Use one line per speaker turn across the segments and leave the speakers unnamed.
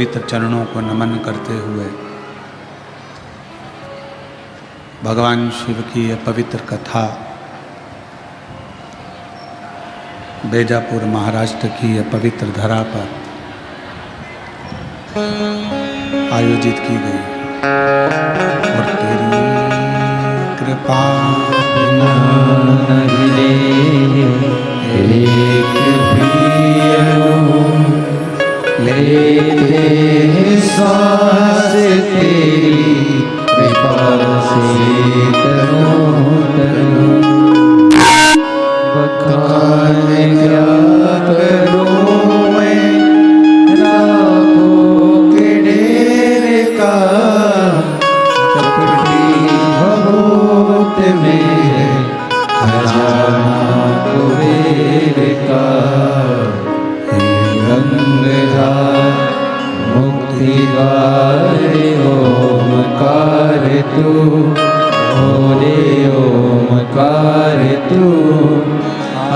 पवित्र चरणों को नमन करते हुए भगवान शिव की यह पवित्र कथा बेजापुर महाराष्ट्र की यह पवित्र धरा पर आयोजित की गई और तेरी कृपा
लेते श्वास तेरी कृपा से तनो तनो बखान क्या करूं मैं राखों के डेरे का चपटी भभूत में खजाना कुबेर का गंगाधार मुक्तिदार ओमकार तू बोले ओमकार तू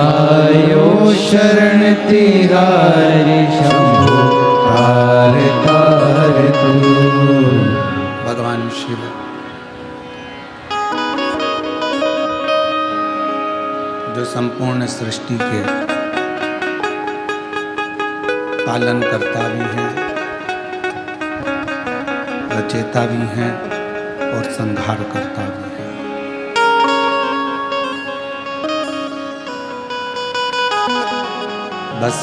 आयो शरण तेरा रे शंभो तार तार तू।
भगवान शिव जो संपूर्ण सृष्टि के पालन करता भी हैं, रचेता भी हैं और संहार करता भी है। बस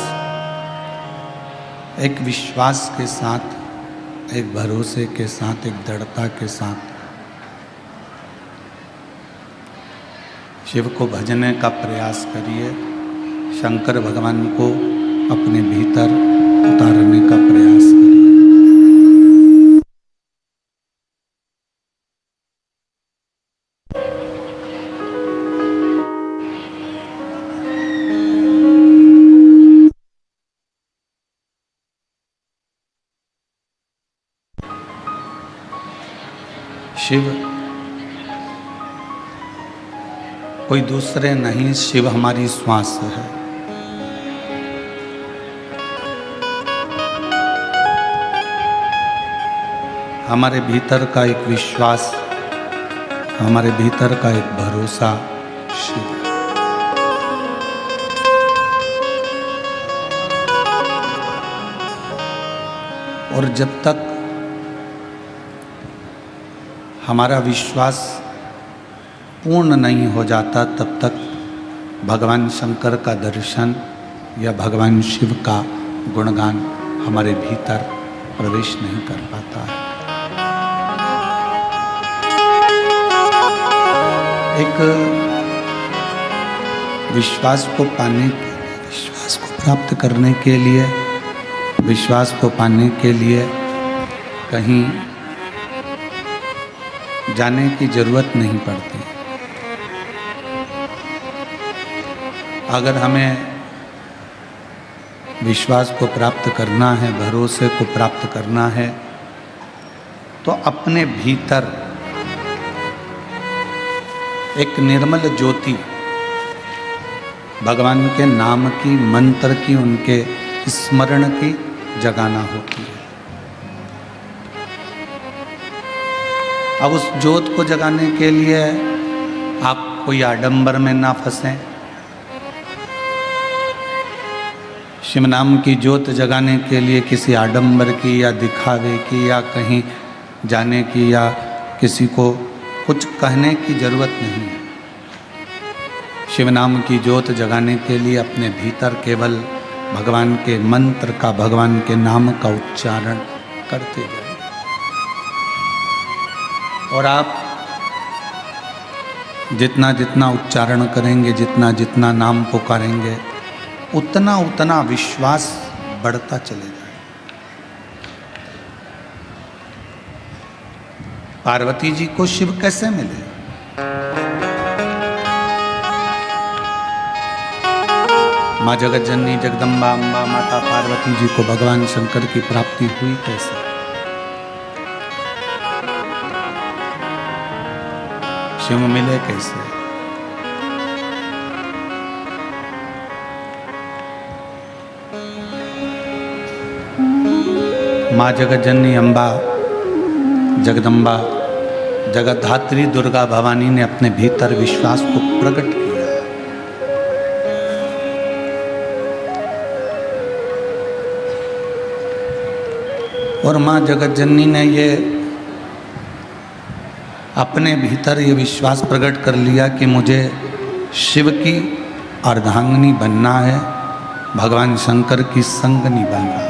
एक विश्वास के साथ, एक भरोसे के साथ, एक दृढ़ता के साथ शिव को भजने का प्रयास करिए। शंकर भगवान को अपने भीतर उतारने का प्रयास करिए। शिव कोई दूसरे नहीं, शिव हमारी श्वास है। हमारे भीतर का एक विश्वास, हमारे भीतर का एक भरोसा शिव। और जब तक हमारा विश्वास पूर्ण नहीं हो जाता तब तक भगवान शंकर का दर्शन या भगवान शिव का गुणगान हमारे भीतर प्रवेश नहीं कर पाता है। एक विश्वास को पाने, विश्वास को प्राप्त करने के लिए, विश्वास को पाने के लिए कहीं जाने की जरूरत नहीं पड़ती। अगर हमें विश्वास को प्राप्त करना है, भरोसे को प्राप्त करना है, तो अपने भीतर एक निर्मल ज्योति भगवान के नाम की, मंत्र की, उनके स्मरण की जगाना होती है। अब उस ज्योत को जगाने के लिए आप कोई आडंबर में ना फंसें। शिव नाम की ज्योत जगाने के लिए किसी आडंबर की या दिखावे की या कहीं जाने की या किसी को कुछ कहने की जरूरत नहीं है। शिव नाम की ज्योत जगाने के लिए अपने भीतर केवल भगवान के मंत्र का, भगवान के नाम का उच्चारण करते जाइए। और आप जितना जितना उच्चारण करेंगे, जितना जितना नाम पुकारेंगे, उतना उतना विश्वास बढ़ता चलेगा। पार्वती जी को शिव कैसे मिले? माँ जगत जननी जगदम्बा अम्बा माता पार्वती जी को भगवान शंकर की प्राप्ति हुई कैसे? शिव मिले कैसे? माँ जगतजननी अम्बा, जगदम्बा, जगतधात्री दुर्गा भवानी ने अपने भीतर विश्वास को प्रकट किया। और माँ जगतजननी ने ये अपने भीतर ये विश्वास प्रकट कर लिया कि मुझे शिव की अर्धांगिनी बनना है, भगवान शंकर की संगनी बनना है।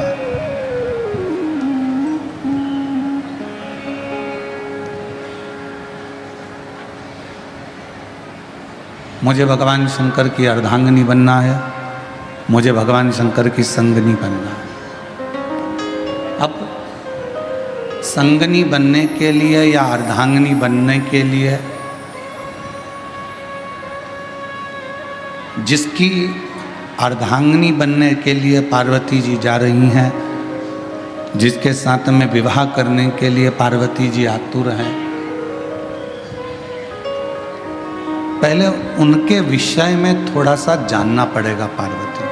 मुझे भगवान शंकर की अर्धांगिनी बनना है, मुझे भगवान शंकर की संगनी बनना है। अब संगनी बनने के लिए या अर्धांगिनी बनने के लिए जिसकी अर्धांगिनी बनने के लिए पार्वती जी जा रही हैं, जिसके साथ में विवाह करने के लिए पार्वती जी आतुर हैं, पहले उनके विषय में थोड़ा सा जानना पड़ेगा पार्वती।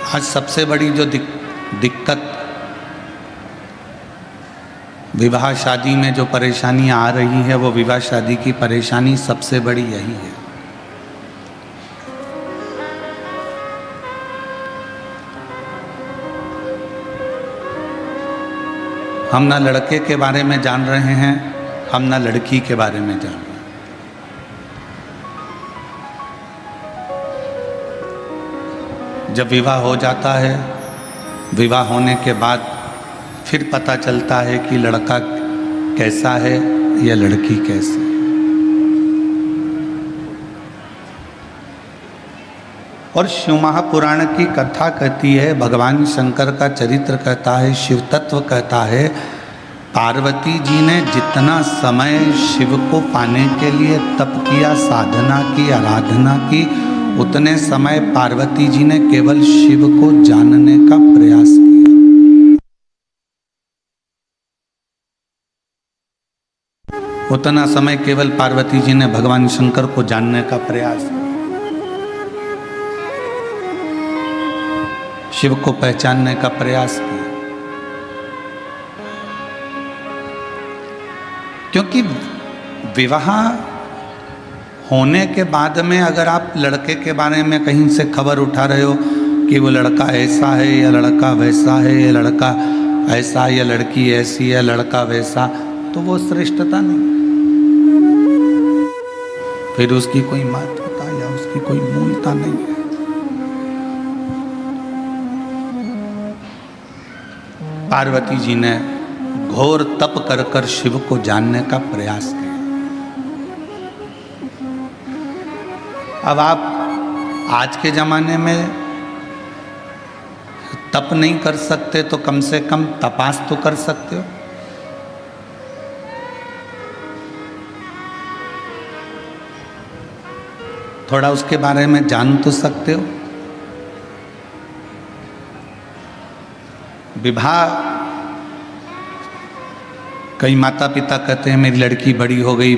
आज सबसे बड़ी जो दिक्कत विवाह शादी में जो परेशानियां आ रही है, वो विवाह शादी की परेशानी सबसे बड़ी यही है। हम ना लड़के के बारे में जान रहे हैं, हम ना लड़की के बारे में जान रहे हैं। जब विवाह हो जाता है, विवाह होने के बाद फिर पता चलता है कि लड़का कैसा है या लड़की कैसी। और शिव महापुराण की कथा कहती है, भगवान शंकर का चरित्र कहता है, शिव तत्व कहता है, पार्वती जी ने जितना समय शिव को पाने के लिए तप किया, साधना की, आराधना की, उतने समय पार्वती जी ने केवल शिव को जानने का प्रयास किया। उतना समय केवल पार्वती जी ने भगवान शंकर को जानने का प्रयास किया, शिव को पहचानने का प्रयास किया। क्योंकि विवाह होने के बाद में अगर आप लड़के के बारे में कहीं से खबर उठा रहे हो कि वो लड़का ऐसा है या लड़का वैसा है, या लड़का ऐसा या लड़की ऐसी है, लड़का वैसा, तो वो श्रेष्ठता नहीं, फिर उसकी कोई महत्वता या उसकी कोई मूलता नहीं है। पार्वती जी ने घोर तप कर कर शिव को जानने का प्रयास किया। अब आप आज के ज़माने में तप नहीं कर सकते तो कम से कम तपास तो कर सकते हो। थोड़ा उसके बारे में जान तो सकते हो। विवाह, कई माता पिता कहते हैं मेरी लड़की बड़ी हो गई,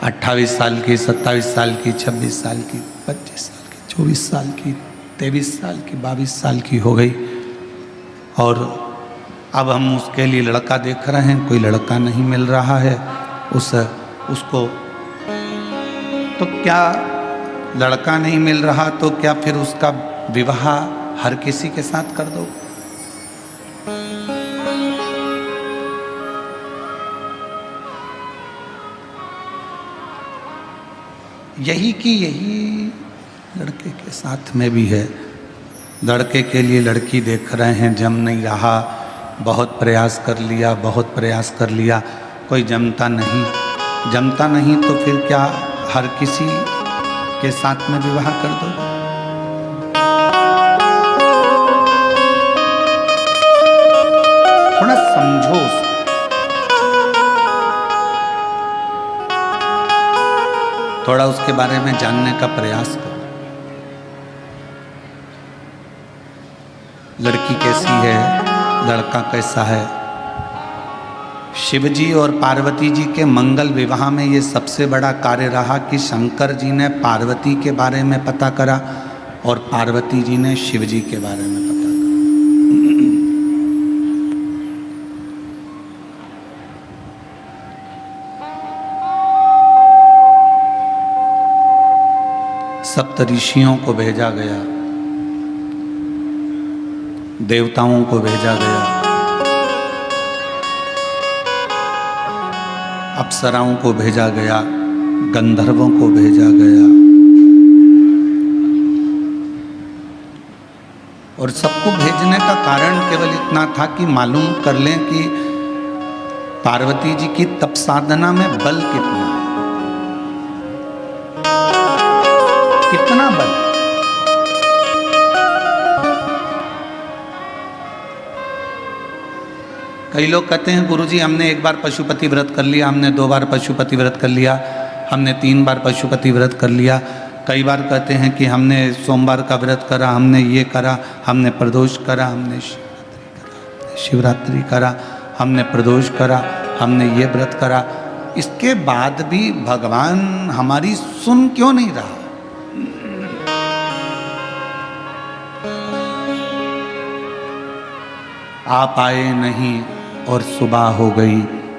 28 साल की, 27 साल की, 26 साल की, 25 साल की, 24 साल की, 23 साल की, 22 साल की हो गई, और अब हम उसके लिए लड़का देख रहे हैं, कोई लड़का नहीं मिल रहा है उसको। तो क्या लड़का नहीं मिल रहा तो क्या फिर उसका विवाह हर किसी के साथ कर दो? यही कि यही लड़के के साथ में भी है। लड़के के लिए लड़की देख रहे हैं, जम नहीं रहा, बहुत प्रयास कर लिया, बहुत प्रयास कर लिया, कोई जमता नहीं, तो फिर क्या हर किसी के साथ में विवाह कर दो? थोड़ा समझो उसको। थोड़ा उसके बारे में जानने का प्रयास करो। लड़की कैसी है, लड़का कैसा है। शिवजी और पार्वती जी के मंगल विवाह में ये सबसे बड़ा कार्य रहा कि शंकर जी ने पार्वती के बारे में पता करा और पार्वती जी ने शिव जी के बारे में पता करा। सप्त ऋषियों को भेजा गया, देवताओं को भेजा गया, अप्सराओं को भेजा गया, गंधर्वों को भेजा गया, और सबको भेजने का कारण केवल इतना था कि मालूम कर लें कि पार्वती जी की तप साधना में बल कितना है, कितना बल। कई लोग कहते हैं गुरुजी हमने एक बार पशुपति व्रत कर लिया, हमने 2 बार पशुपति व्रत कर लिया, हमने 3 बार पशुपति व्रत कर लिया। कई बार कहते हैं कि हमने सोमवार का व्रत करा, हमने ये करा, हमने प्रदोष करा, हमने शिवरात्रि करा, हमने प्रदोष करा, हमने ये व्रत करा। इसके बाद भी भगवान हमारी सुन क्यों नहीं रहा? आप आए नहीं और सुबह हो गई,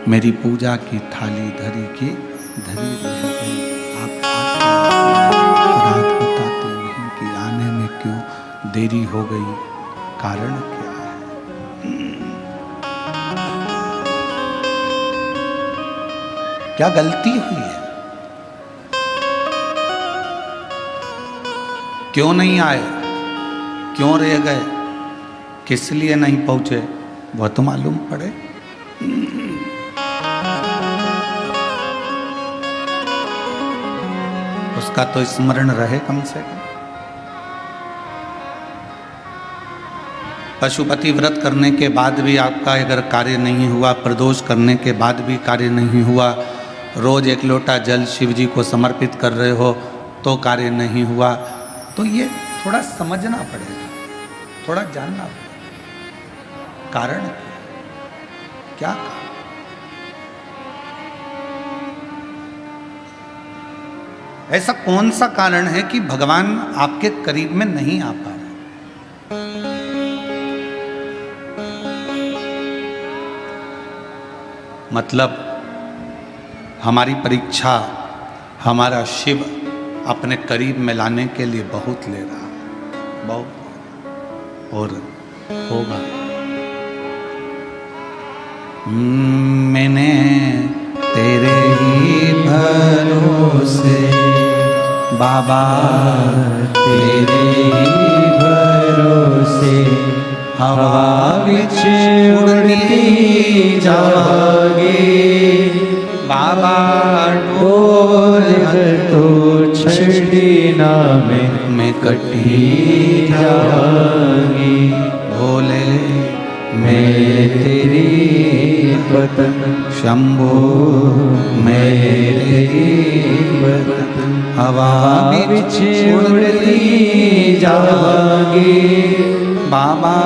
मेरी पूजा की थाली धरी की धरी रह गई। आप रात बताते नहीं कि आने में क्यों देरी हो गई, कारण क्या है? क्या गलती हुई है? क्यों नहीं आए? क्यों रह गए? किस लिए नहीं पहुंचे? वह तो मालूम पड़े। उसका तो स्मरण रहे कम से कम। पशुपति व्रत करने के बाद भी आपका अगर कार्य नहीं हुआ, प्रदोष करने के बाद भी कार्य नहीं हुआ, रोज 1 लोटा जल शिव जी को समर्पित कर रहे हो तो कार्य नहीं हुआ, तो ये थोड़ा समझना पड़ेगा, थोड़ा जानना पड़ेगा कारण क्या। ऐसा कौन सा कारण है कि भगवान आपके करीब में नहीं आ पा रहे? मतलब हमारी परीक्षा हमारा शिव अपने करीब में लाने के लिए बहुत ले रहा है, बहुत, और होगा। मैंने तेरे ही भरोसे बाबा,
तेरे ही भरोसे हवा विच उड़ती जावांगे।
बाबा
बोल तो छड़ी ना मैं कटी जावांगी।
भोले
मैं तेरी पतंग
शंभो,
मैं तेरी पतंग
हवा
विच उड़ती जावांगी।
बाबा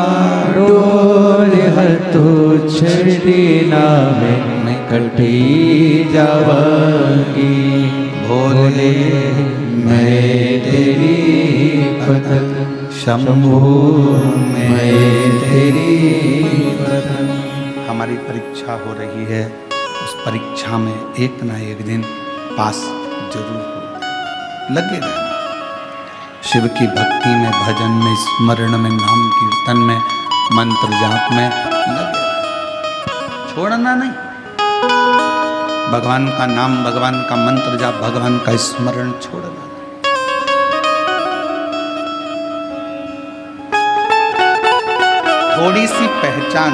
डोल हर तो छड़ी ना मैं कटी जावांगी। भोले मैं तेरी पतंग शंभो, मैं तेरी पतंग।
हमारी परीक्षा हो रही है, उस परीक्षा में एक ना एक दिन पास जरूर हो। लगे रहना शिव की भक्ति में, भजन में, स्मरण में, नाम कीर्तन में, मंत्र जाप में लगे रहना, छोड़ना नहीं। भगवान का नाम, भगवान का मंत्र जाप, भगवान का स्मरण छोड़ना नहीं। थोड़ी सी पहचान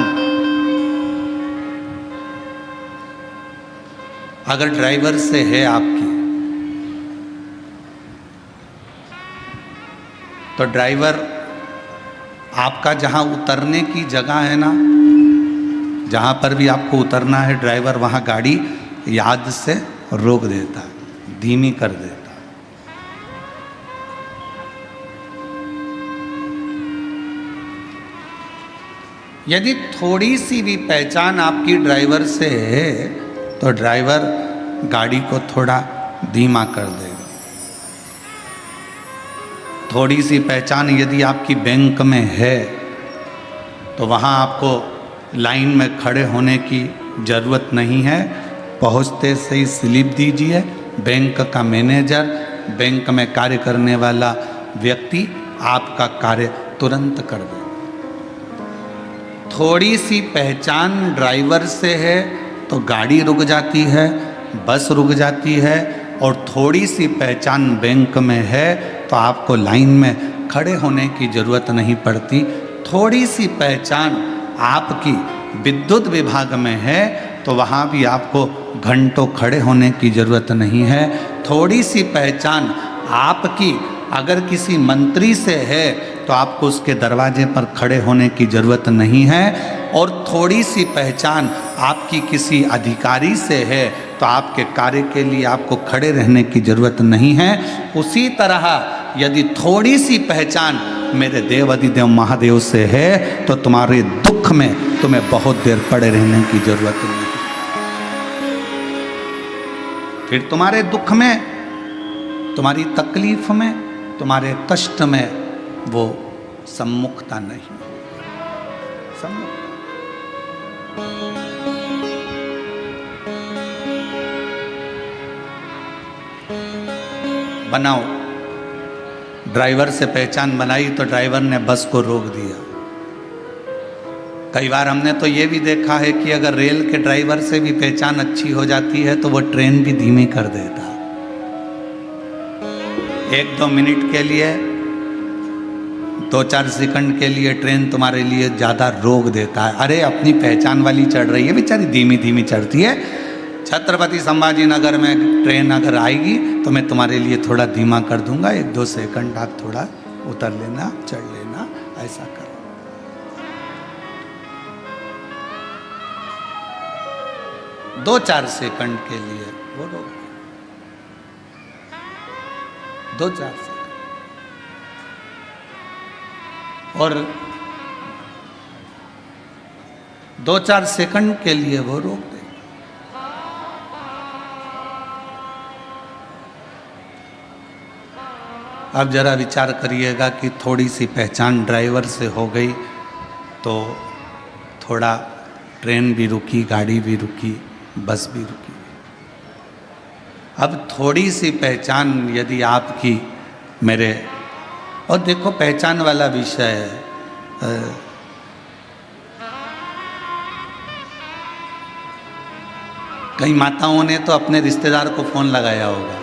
अगर ड्राइवर से है आपकी, तो ड्राइवर आपका जहां उतरने की जगह है ना, जहां पर भी आपको उतरना है, ड्राइवर वहां गाड़ी याद से रोक देता है, धीमी कर देता है। यदि थोड़ी सी भी पहचान आपकी ड्राइवर से है तो ड्राइवर गाड़ी को थोड़ा धीमा कर देगा। थोड़ी सी पहचान यदि आपकी बैंक में है तो वहाँ आपको लाइन में खड़े होने की ज़रूरत नहीं है। पहुँचते से ही स्लिप दीजिए, बैंक का मैनेजर, बैंक में कार्य करने वाला व्यक्ति आपका कार्य तुरंत कर दे। थोड़ी सी पहचान ड्राइवर से है तो गाड़ी रुक जाती है, बस रुक जाती है, और थोड़ी सी पहचान बैंक में है तो आपको लाइन में खड़े होने की ज़रूरत नहीं पड़ती। थोड़ी सी पहचान आपकी विद्युत विभाग में है तो वहाँ भी आपको घंटों खड़े होने की ज़रूरत नहीं है। थोड़ी सी पहचान आपकी अगर किसी मंत्री से है तो आपको उसके दरवाजे पर खड़े होने की ज़रूरत नहीं है। और थोड़ी सी पहचान आपकी किसी अधिकारी से है तो आपके कार्य के लिए आपको खड़े रहने की ज़रूरत नहीं है। उसी तरह यदि थोड़ी सी पहचान मेरे देव अधिदेव महादेव से है तो तुम्हारे दुख में तुम्हें बहुत देर पड़े रहने की ज़रूरत नहीं। फिर तुम्हारे दुख में, तुम्हारी तकलीफ में, तुम्हारे कष्ट में वो सम्मुखता नहीं। सम्मुखता बनाओ। ड्राइवर से पहचान बनाई तो ड्राइवर ने बस को रोक दिया। कई बार हमने तो ये भी देखा है कि अगर रेल के ड्राइवर से भी पहचान अच्छी हो जाती है तो वो ट्रेन भी धीमी कर देता। 1-2 मिनट के लिए, 2-4 सेकंड के लिए ट्रेन तुम्हारे लिए ज़्यादा रोक देता है। अरे अपनी पहचान वाली चढ़ रही है, बेचारी धीमी धीमी चढ़ती है। छत्रपति संभाजी नगर में ट्रेन अगर आएगी तो मैं तुम्हारे लिए थोड़ा धीमा कर दूंगा, 1-2 सेकंड आप थोड़ा उतर लेना, चढ़ लेना, ऐसा करो। 2-4 सेकंड के लिए वो रोक, 2-4 सेकंड। और 2-4 सेकंड के लिए वो रोक दे। अब जरा विचार करिएगा कि थोड़ी सी पहचान ड्राइवर से हो गई तो थोड़ा ट्रेन भी रुकी, गाड़ी भी रुकी, बस भी रुकी। अब थोड़ी सी पहचान यदि आपकी मेरे, और देखो पहचान वाला विषय है, कई माताओं ने तो अपने रिश्तेदार को फोन लगाया होगा,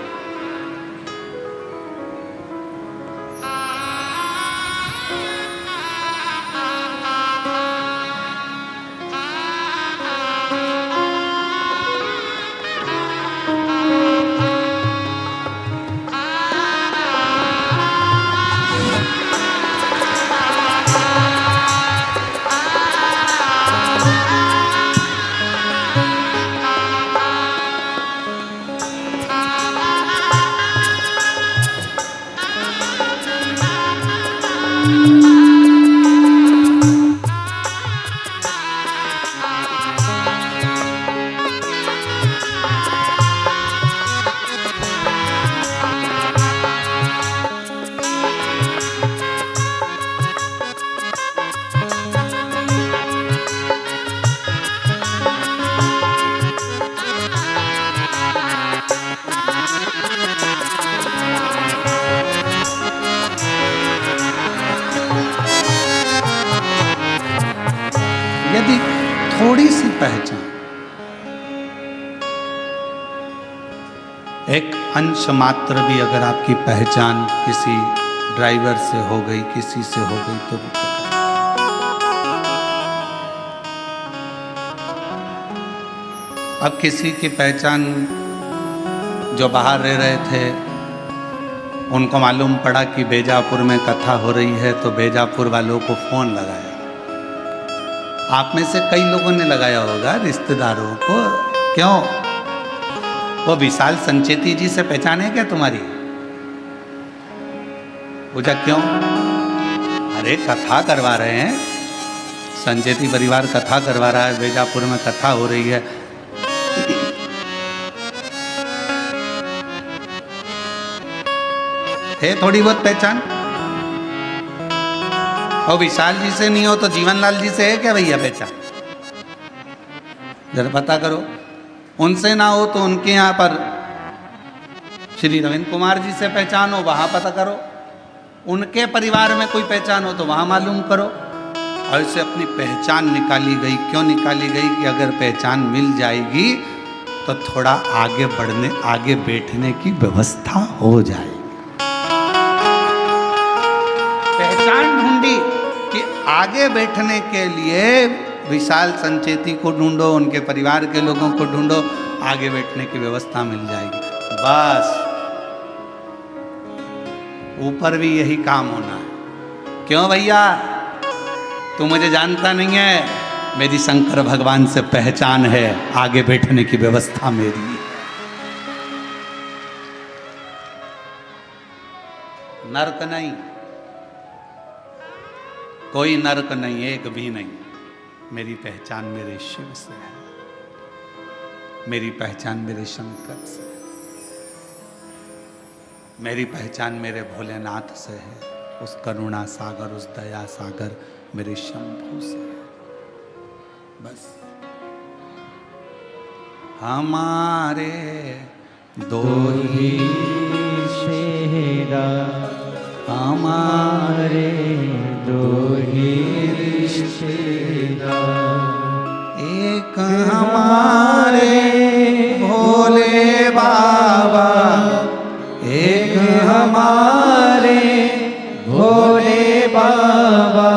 यदि थोड़ी सी पहचान, एक अंश मात्र भी अगर आपकी पहचान किसी ड्राइवर से हो गई, किसी से हो गई तो रुको। अब किसी की पहचान जो बाहर रह रहे थे, उनको मालूम पड़ा कि बेजापुर में कथा हो रही है तो बेजापुर वालों को फोन लगाया। आप में से कई लोगों ने लगाया होगा रिश्तेदारों को, क्यों? वो विशाल संचेती जी से पहचान है क्या तुम्हारी? पूछा क्यों? अरे कथा करवा रहे हैं, संचेती परिवार कथा करवा रहा है, बेजापुर में कथा हो रही है। है थोड़ी बहुत पहचान, और विशाल जी से नहीं हो तो जीवनलाल जी से है क्या भैया पहचान? जरा पता करो। उनसे ना हो तो उनके यहाँ पर श्री रविंद्र कुमार जी से पहचान हो, वहां पता करो। उनके परिवार में कोई पहचान हो तो वहां मालूम करो। और इससे अपनी पहचान निकाली गई। क्यों निकाली गई? कि अगर पहचान मिल जाएगी तो थोड़ा आगे बढ़ने, आगे बैठने की व्यवस्था हो जाएगी। पहचान ढूंढी कि आगे बैठने के लिए विशाल संचेती को ढूंढो, उनके परिवार के लोगों को ढूंढो, आगे बैठने की व्यवस्था मिल जाएगी। बस ऊपर भी यही काम होना है। क्यों भैया? तू मुझे जानता नहीं है, मेरी शंकर भगवान से पहचान है, आगे बैठने की व्यवस्था मेरी। नर्क नहीं, कोई नर्क नहीं, एक भी नहीं। मेरी पहचान मेरे शिव से है, मेरी पहचान मेरे शंकर से है, मेरी पहचान मेरे भोलेनाथ से है, उस करुणा सागर, उस दया सागर मेरे शंभू से है। बस हमारे दो ही
रिश्तेदार, हमारे दो ही रिश्तेदार,
एक हमारे भोले बाबा,
एक हमारे भोले बाबा,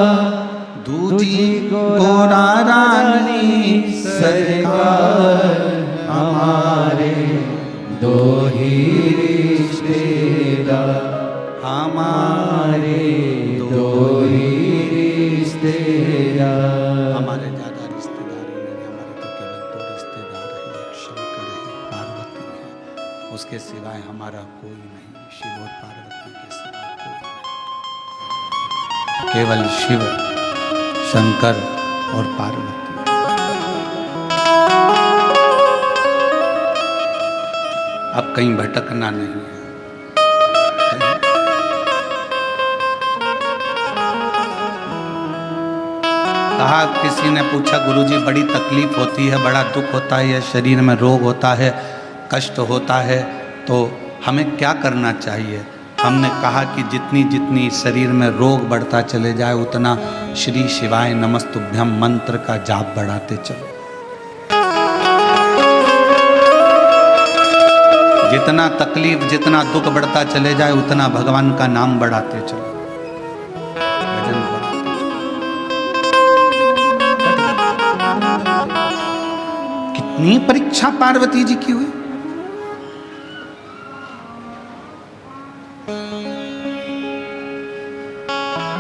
दूजी गोरा रानी
सरकार, हमारे दो ही रिश्तेदार,
हमारे
दो ही रिश्तेदार।
हमारे ज्यादा रिश्तेदार ही नहीं, हमारे तो केवल दो रिश्तेदार हैं, एक शंकर है, पार्वती है, उसके सिवाय हमारा कोई नहीं। शिव और पार्वती के सिवाय कोई नहीं, केवल शिव, शंकर और पार्वती। अब कहीं भटकना नहीं है। कहा, किसी ने पूछा, गुरुजी बड़ी तकलीफ होती है, बड़ा दुख होता है, शरीर में रोग होता है, कष्ट होता है, तो हमें क्या करना चाहिए? हमने कहा कि जितनी जितनी शरीर में रोग बढ़ता चले जाए, उतना श्री शिवाय नमस्तुभ्यम मंत्र का जाप बढ़ाते चलो। जितना तकलीफ, जितना दुख बढ़ता चले जाए, उतना भगवान का नाम बढ़ाते चलो, भजन बढ़ाते चलो। कितनी परीक्षा पार्वती जी की हुई।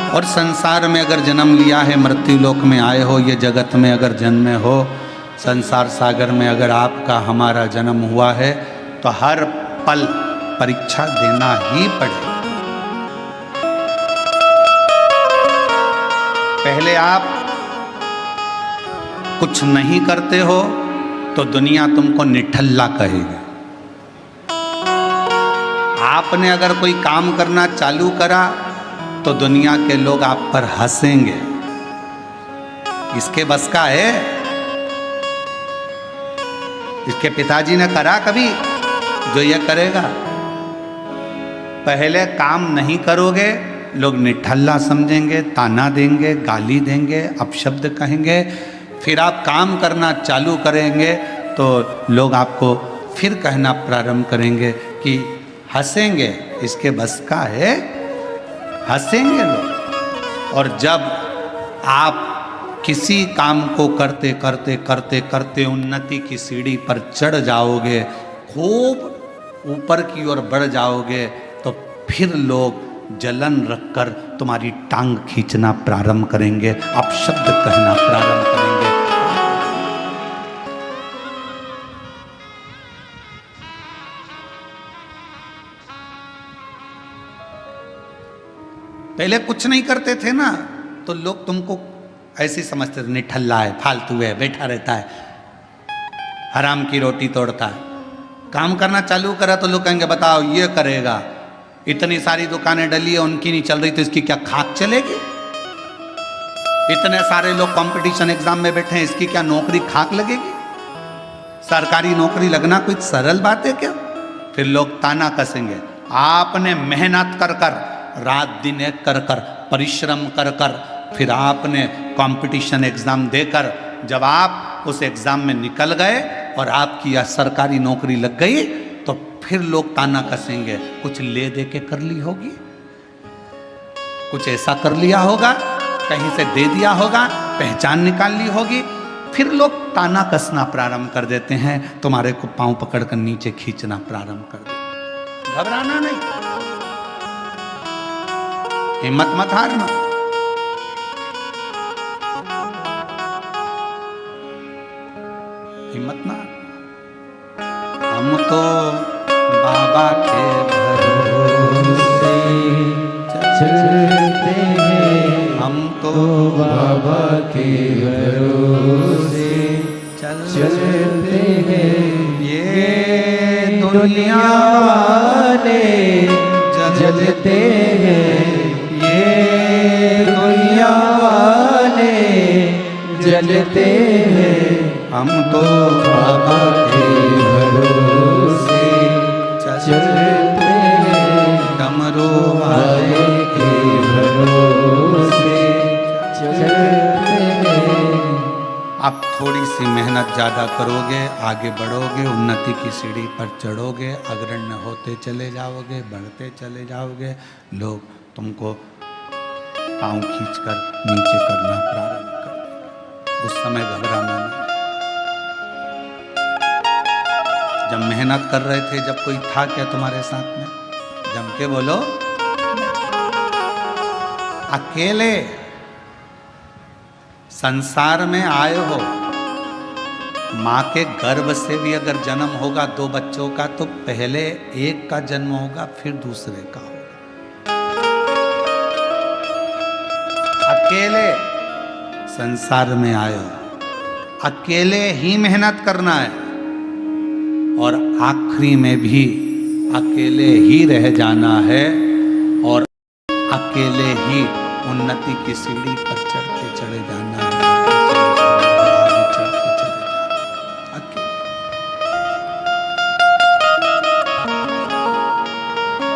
और संसार में अगर जन्म लिया है, मृत्यु लोक में आए हो, ये जगत में अगर जन्मे हो, संसार सागर में अगर आपका हमारा जन्म हुआ है, तो हर पल परीक्षा देना ही पड़ेगा। पहले आप कुछ नहीं करते हो तो दुनिया तुमको निठल्ला कहेगी। आपने अगर कोई काम करना चालू करा तो दुनिया के लोग आप पर हंसेंगे। इसके बस का है? इसके पिताजी ने करा कभी जो ये करेगा? पहले काम नहीं करोगे, लोग निठल्ला समझेंगे, ताना देंगे, गाली देंगे, अपशब्द कहेंगे। फिर आप काम करना चालू करेंगे तो लोग आपको फिर कहना प्रारंभ करेंगे कि हंसेंगे। इसके बस का है? हंसेंगे लोग। और जब आप किसी काम को करते करते करते करते उन्नति की सीढ़ी पर चढ़ जाओगे, खूब ऊपर की ओर बढ़ जाओगे, तो फिर लोग जलन रखकर तुम्हारी टांग खींचना प्रारंभ करेंगे, अपशब्द कहना प्रारंभ करेंगे। पहले कुछ नहीं करते थे ना, तो लोग तुमको ऐसे समझते थे, निठल्ला है, फालतू है, बैठा रहता है, हराम की रोटी तोड़ता है। काम करना चालू करा तो लोग कहेंगे बताओ ये करेगा, इतनी सारी दुकानें डली है, उनकी नहीं चल रही तो इसकी क्या खाक चलेगी? इतने सारे लोग कंपटीशन एग्जाम में बैठे हैं, इसकी क्या नौकरी खाक लगेगी? सरकारी नौकरी लगना कोई सरल बात है क्या? फिर लोग ताना कसेंगे। आपने मेहनत कर कर, रात दिन एक कर कर, परिश्रम कर कर, फिर आपने कंपटीशन एग्जाम देकर जब आप उस एग्जाम में निकल गए और आपकी यह सरकारी नौकरी लग गई, तो फिर लोग ताना कसेंगे। कुछ ले दे के कर ली होगी, कुछ ऐसा कर लिया होगा, कहीं से दे दिया होगा, पहचान निकाल ली होगी, फिर लोग ताना कसना प्रारंभ कर देते हैं, तुम्हारे को पांव पकड़कर नीचे खींचना प्रारंभ कर देते। घबराना नहीं, हिम्मत मत हारना। हिम्मत ना, हम तो बाबा के भरोसे
चलते हैं,
हम तो
बाबा के भरोसे चलते हैं।
ये
दुनिया वाले जलते हैं, ये दुनिया वाले जलते हैं।
हम तो
बाबा के भरोसे चलते हैं,
डमरू
वाले के भरोसे चलते हैं।
आप थोड़ी सी मेहनत ज़्यादा करोगे, आगे बढ़ोगे, उन्नति की सीढ़ी पर चढ़ोगे, अग्रण्य होते चले जाओगे, बढ़ते चले जाओगे, लोग तुमको पाँव खींचकर नीचे करना प्रारंभ कर देंगे। उस समय घबराना नहीं। जब मेहनत कर रहे थे, जब कोई था क्या तुम्हारे साथ में? जम के बोलो। अकेले संसार में आए हो, मां के गर्भ से भी अगर जन्म होगा 2 बच्चों का, तो पहले एक का जन्म होगा, फिर दूसरे का होगा। अकेले संसार में आए हो, अकेले ही मेहनत करना है, और आखिरी में भी अकेले ही रह जाना है, और अकेले ही उन्नति की सीढ़ी पर चढ़ते चले जाना है, आगे चढ़ते चले जाना अकेले।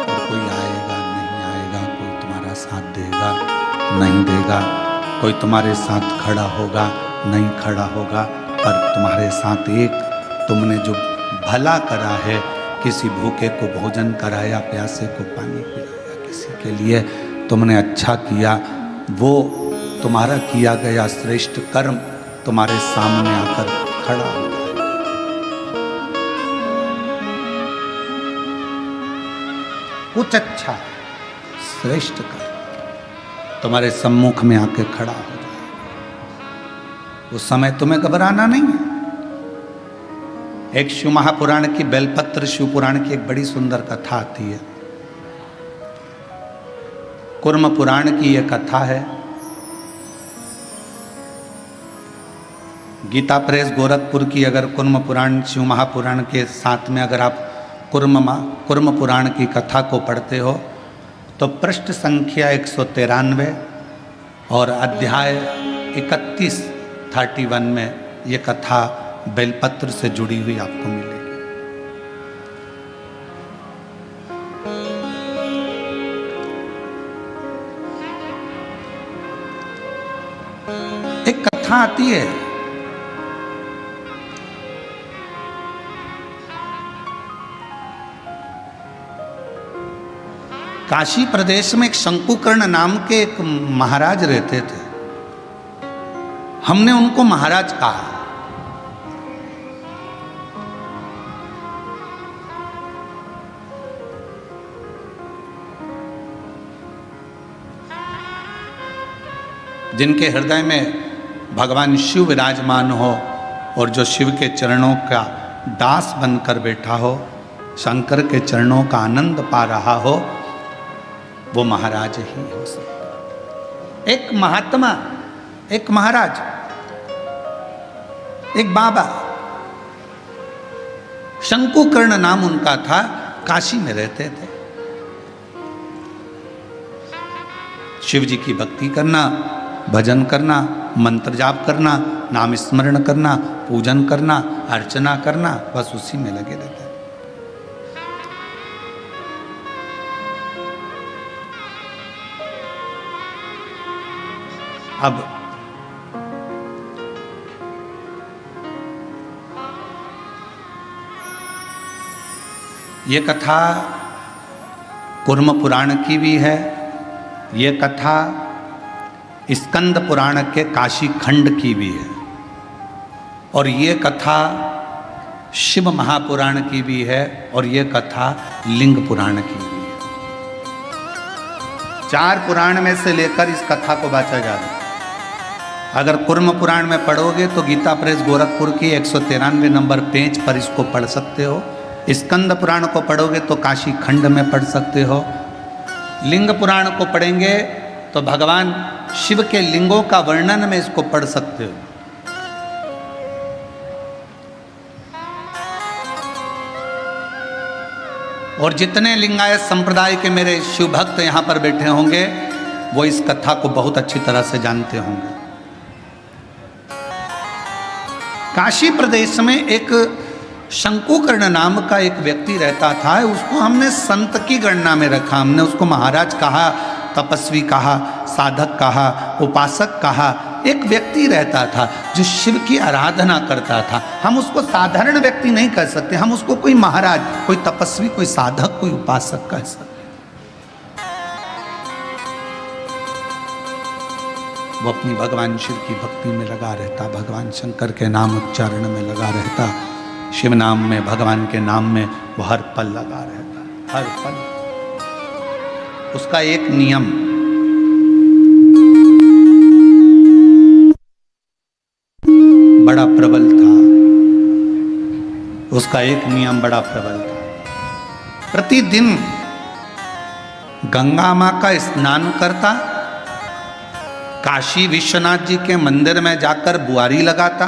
और कोई आएगा नहीं आएगा, कोई तुम्हारा साथ देगा नहीं देगा, कोई तुम्हारे साथ खड़ा होगा नहीं खड़ा होगा, पर तुम्हारे साथ एक तुमने जो भला करा है, किसी भूखे को भोजन कराया, प्यासे को पानी पिलाया, किसी के लिए तुमने अच्छा किया, वो तुम्हारा किया गया श्रेष्ठ कर्म तुम्हारे सामने आकर खड़ा हो जाएगा। कुछ अच्छा श्रेष्ठ कर्म तुम्हारे सम्मुख में आके खड़ा हो जाएगा। उस समय तुम्हें घबराना नहीं है। एक शिव महापुराण की, बेलपत्र शिव पुराण की एक बड़ी सुंदर कथा आती है। कुर्म पुराण की यह कथा है। गीता प्रेस गोरखपुर की अगर कुर्म पुराण शिव महापुराण के साथ में अगर आप कुर्म पुराण की कथा को पढ़ते हो, तो पृष्ठ संख्या 193 और अध्याय 31 में ये कथा बेलपत्र से जुड़ी हुई आपको मिलेगी। एक कथा आती है, काशी प्रदेश में एक शंकुकर्ण नाम के एक महाराज रहते थे। हमने उनको महाराज कहा। जिनके हृदय में भगवान शिव विराजमान हो और जो शिव के चरणों का दास बनकर बैठा हो, शंकर के चरणों का आनंद पा रहा हो, वो महाराज ही हो सकता। एक महात्मा, एक महाराज, एक बाबा, शंकुकर्ण नाम उनका था, काशी में रहते थे। शिव जी की भक्ति करना, भजन करना, मंत्र जाप करना, नाम स्मरण करना, पूजन करना, अर्चना करना, बस उसी में लगे रहते हैं। अब ये कथा कूर्म पुराण की भी है, ये कथा स्कंद पुराण के काशी खंड की भी है, और ये कथा शिव महापुराण की भी है, और ये कथा लिंग पुराण की भी है। 4 पुराण में से लेकर इस कथा को बांटा जा रहा है। अगर कूर्म पुराण में पढ़ोगे तो गीता प्रेस गोरखपुर की 193 नंबर पेज पर इसको पढ़ सकते हो। स्कंद पुराण को पढ़ोगे तो काशी खंड में पढ़ सकते हो। लिंग पुराण को पढ़ेंगे तो भगवान शिव के लिंगों का वर्णन में इसको पढ़ सकते हो। और जितने लिंगायत संप्रदाय के मेरे शिव भक्त यहां पर बैठे होंगे वो इस कथा को बहुत अच्छी तरह से जानते होंगे। काशी प्रदेश में एक शंकुकर्ण नाम का एक व्यक्ति रहता था। उसको हमने संत की गणना में रखा, हमने उसको महाराज कहा, तपस्वी कहा, साधक कहा, उपासक कहा। एक व्यक्ति रहता था जो शिव की आराधना करता था। हम उसको साधारण व्यक्ति नहीं कह सकते, हम उसको कोई महाराज, कोई तपस्वी, कोई साधक, कोई उपासक कह सकते। वो अपनी भगवान शिव की भक्ति में लगा रहता, भगवान शंकर के नाम उच्चारण में लगा रहता, शिव नाम में, भगवान के नाम में वो हर पल लगा रहता, हर पल। उसका एक नियम, बड़ा प्रबल था। उसका एक नियम बड़ा प्रबल था। प्रतिदिन गंगा मां का स्नान करता, काशी विश्वनाथ जी के मंदिर में जाकर बुआरी लगाता,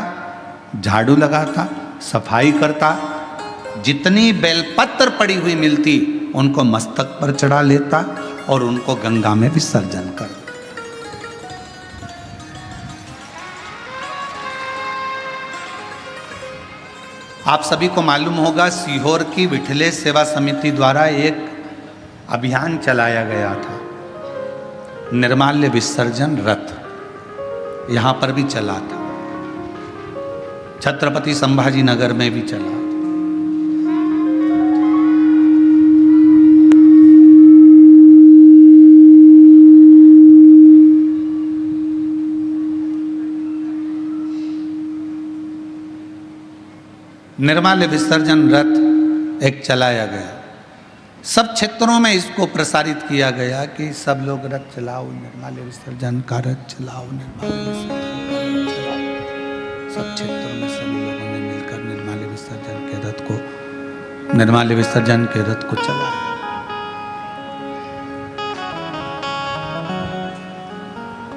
झाड़ू लगाता, सफाई करता, जितनी बेलपत्र पड़ी हुई मिलती उनको मस्तक पर चढ़ा लेता और उनको गंगा में विसर्जन कर देता। आप सभी को मालूम होगा सीहोर की विठलेश सेवा समिति द्वारा एक अभियान चलाया गया था, निर्माल्य विसर्जन रथ। यहां पर भी चला था, छत्रपति संभाजी नगर में भी चला। निर्माल्य विसर्जन रथ एक चलाया गया। सब क्षेत्रों में इसको प्रसारित किया गया कि सब लोग रथ चलाओ, निर्माल्य विसर्जन का रथ चलाओ, निर्माल्य विसर्जन का रथ चलाओ। सब क्षेत्रों में सभी लोगों ने मिलकर निर्माल्य विसर्जन के रथ को चलाया।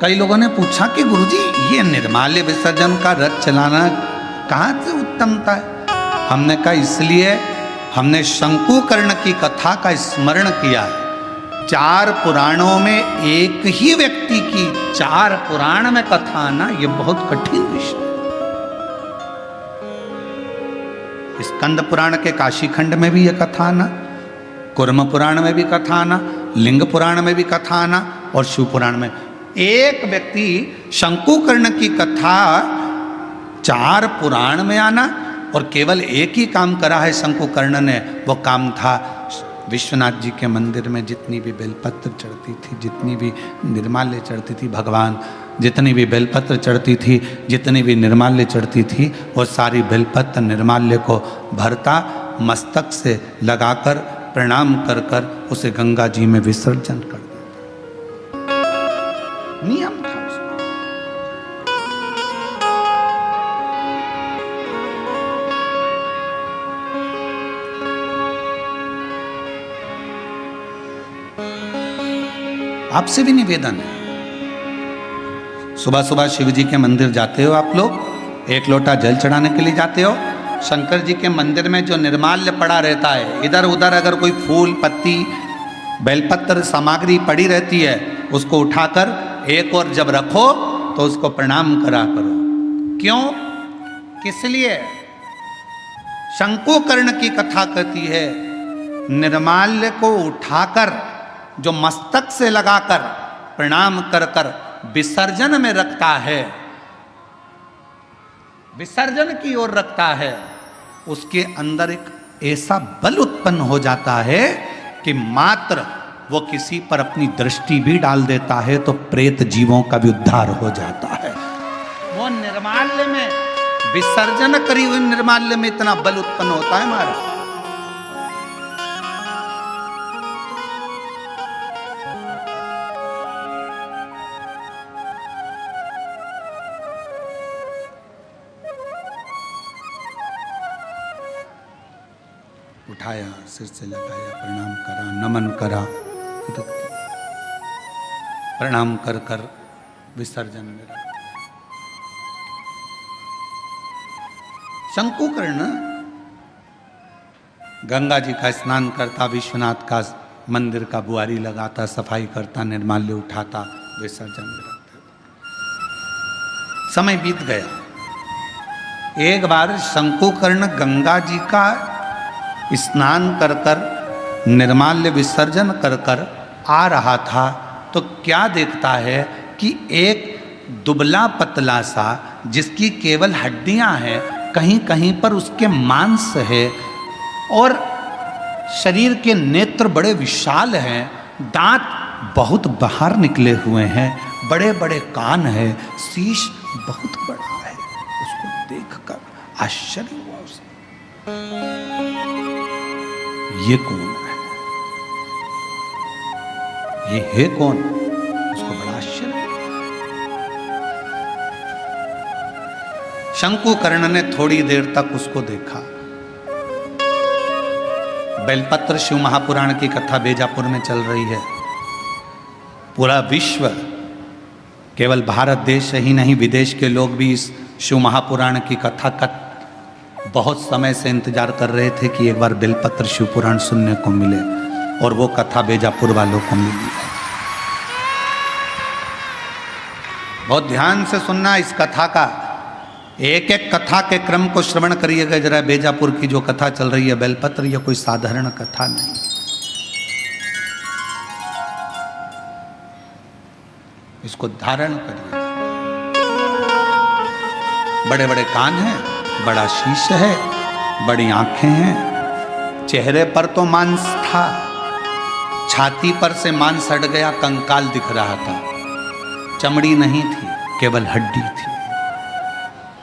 कई लोगों ने पूछा कि गुरुजी ये निर्माल्य विसर्जन का रथ चलाना कहाँ से उत्तमता है? हमने कहा इसलिए हमने शंकुकर्ण की कथा का स्मरण किया है। 4 पुराणों में एक ही व्यक्ति की 4 पुराण में कथा आना ये बहुत कठिन विषय है। स्कंद पुराण के काशी खंड में भी यह कथा आना, कूर्म पुराण में भी कथा आना, लिंग पुराण में भी कथा आना और शिव पुराण में एक व्यक्ति शंकुकर्ण की कथा 4 पुराण में आना और केवल एक ही काम करा है शंकुकर्ण ने। वो काम था विश्वनाथ जी के मंदिर में जितनी भी बेलपत्र चढ़ती थी, जितनी भी निर्माल्य चढ़ती थी, भगवान जितनी भी बेलपत्र चढ़ती थी, जितनी भी निर्माल्य चढ़ती थी, वो सारी बेलपत्र निर्माल्य को भरता, मस्तक से लगाकर प्रणाम कर कर उसे गंगा जी में विसर्जन कर देता। नियम था। आपसे भी निवेदन है, सुबह सुबह शिव जी के मंदिर जाते हो आप लोग, 1 लोटा जल चढ़ाने के लिए जाते हो। शंकर जी के मंदिर में जो निर्माल्य पड़ा रहता है, इधर उधर अगर कोई फूल पत्ती बेलपत्र सामग्री पड़ी रहती है, उसको उठाकर एक और जब रखो तो उसको प्रणाम करा करो। क्यों? किस लिए? शंकुकर्ण की कथा कहती है, निर्माल्य को उठाकर जो मस्तक से लगाकर प्रणाम कर कर विसर्जन में रखता है, विसर्जन की ओर रखता है, उसके अंदर एक ऐसा बल उत्पन्न हो जाता है कि मात्र वो किसी पर अपनी दृष्टि भी डाल देता है तो प्रेत जीवों का भी उद्धार हो जाता है। वो निर्माल्य में, विसर्जन करी हुई निर्माल्य में इतना बल उत्पन्न होता है महाराज। उठाया, सिर से लगाया, प्रणाम करा, नमन करा, प्रणाम कर कर विसर्जन में रखा। शंकुकर्ण गंगा जी का स्नान करता, विश्वनाथ का मंदिर का बुआरी लगाता, सफाई करता, निर्माल्य उठाता, विसर्जन में रखता। समय बीत गया। एक बार शंकुकर्ण गंगा जी का स्नान कर कर, निर्माल्य विसर्जन कर कर आ रहा था तो क्या देखता है कि एक दुबला पतला सा, जिसकी केवल हड्डियां हैं, कहीं कहीं पर उसके मांस है और शरीर के नेत्र बड़े विशाल हैं, दांत बहुत बाहर निकले हुए हैं, बड़े बड़े कान है, शीश बहुत बड़ा है। उसको देखकर आश्चर्य हुआ उसे, ये कौन है, ये है कौन? उसको बड़ा आश्चर्य। शंकुकर्ण ने थोड़ी देर तक उसको देखा। बेलपत्र शिव महापुराण की कथा बेजापुर में चल रही है। पूरा विश्व, केवल भारत देश ही नहीं, विदेश के लोग भी इस शिव महापुराण की कथा का बहुत समय से इंतजार कर रहे थे कि एक बार बेलपत्र शिव पुराण सुनने को मिले, और वो कथा बेजापुर वालों को मिली है। बहुत ध्यान से सुनना इस कथा का, एक एक कथा के क्रम को श्रवण करिएगा जरा। बेजापुर की जो कथा चल रही है बेलपत्र, ये कोई साधारण कथा नहीं। इसको धारण करिए। बड़े बड़े कान हैं, बड़ा शीश है, बड़ी आंखें हैं, चेहरे पर तो मांस था, छाती पर से मांस हट गया, कंकाल दिख रहा था, चमड़ी नहीं थी, केवल हड्डी थी।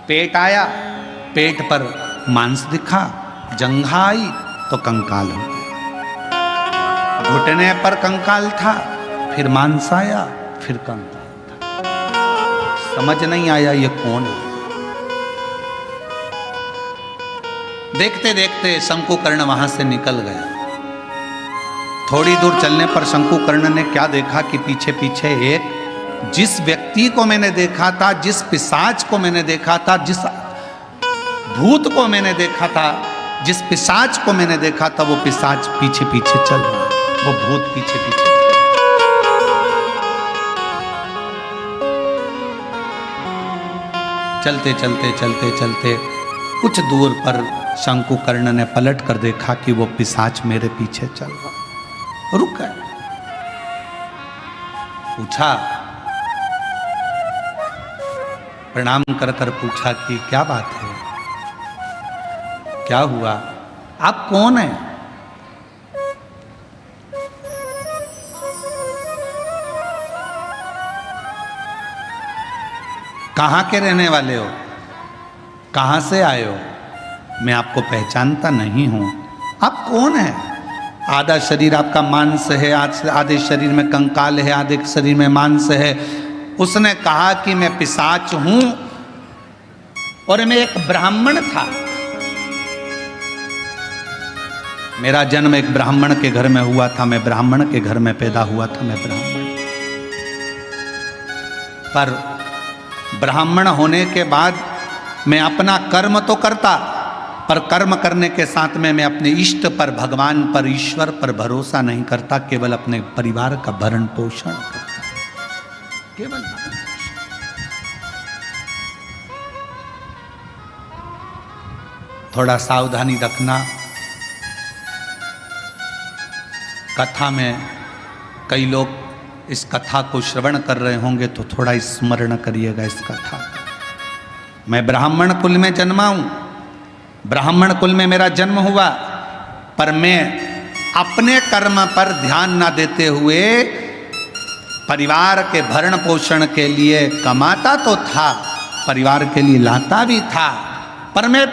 पेट आया, पेट पर मांस दिखा, जंघा आई तो कंकाल हो गया, घुटने पर कंकाल था, फिर मांस आया, फिर कंकाल था। समझ नहीं आया ये कौन है। देखते देखते शंकुकर्ण वहां से निकल गया। थोड़ी दूर चलने पर शंकुकर्ण ने क्या देखा कि पीछे पीछे एक, जिस व्यक्ति को मैंने देखा था, जिस पिशाच को मैंने देखा था, जिस भूत को मैंने देखा था, जिस पिशाच को मैंने देखा था, वो पिशाच पीछे पीछे चल रहा, वो भूत पीछे पीछे। चलते चलते चलते चलते कुछ दूर पर शंकुकर्ण ने पलट कर देखा कि वो पिशाच मेरे पीछे चल रहा। रुक गए, पूछा, प्रणाम कर कर पूछा कि क्या बात है, क्या हुआ, आप कौन हैं? कहां के रहने वाले हो, कहां से आए हो? मैं आपको पहचानता नहीं हूं। आप कौन हैं? आधा शरीर आपका मांस है, आधे शरीर में कंकाल है, आधे शरीर में मांस है। उसने कहा कि मैं पिशाच हूं और मैं एक ब्राह्मण था। मेरा जन्म एक ब्राह्मण के घर में हुआ था, मैं ब्राह्मण के घर में पैदा हुआ था, मैं ब्राह्मण। पर ब्राह्मण होने के बाद मैं अपना कर्म तो करता, पर कर्म करने के साथ में मैं अपने इष्ट पर, भगवान पर, ईश्वर पर भरोसा नहीं करता, केवल अपने परिवार का भरण पोषण करता। केवल भरण पोषण। थोड़ा सावधानी रखना। कथा में कई लोग इस कथा को श्रवण कर रहे होंगे तो थोड़ा स्मरण करिएगा इस कथा का। मैं ब्राह्मण कुल में जन्मा हूं, ब्राह्मण कुल में मेरा जन्म हुआ, पर मैं अपने कर्म पर ध्यान न देते हुए परिवार के भरण पोषण के लिए कमाता तो था, परिवार के लिए लाता भी था, पर मैं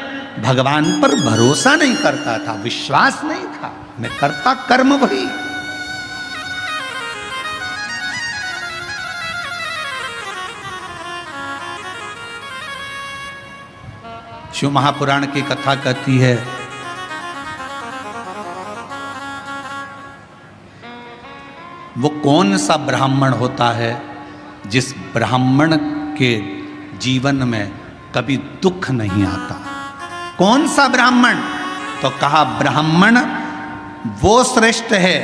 भगवान पर भरोसा नहीं करता था, विश्वास नहीं था। मैं करता कर्म वही। शिव महापुराण की कथा कहती है, वो कौन सा ब्राह्मण होता है जिस ब्राह्मण के जीवन में कभी दुख नहीं आता। कौन सा ब्राह्मण? तो कहा ब्राह्मण वो श्रेष्ठ है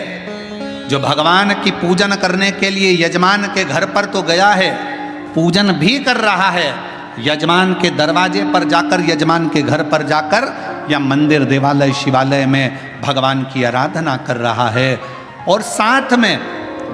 जो भगवान की पूजन करने के लिए यजमान के घर पर तो गया है, पूजन भी कर रहा है, यजमान के दरवाजे पर जाकर, यजमान के घर पर जाकर या मंदिर देवालय शिवालय में भगवान की आराधना कर रहा है, और साथ में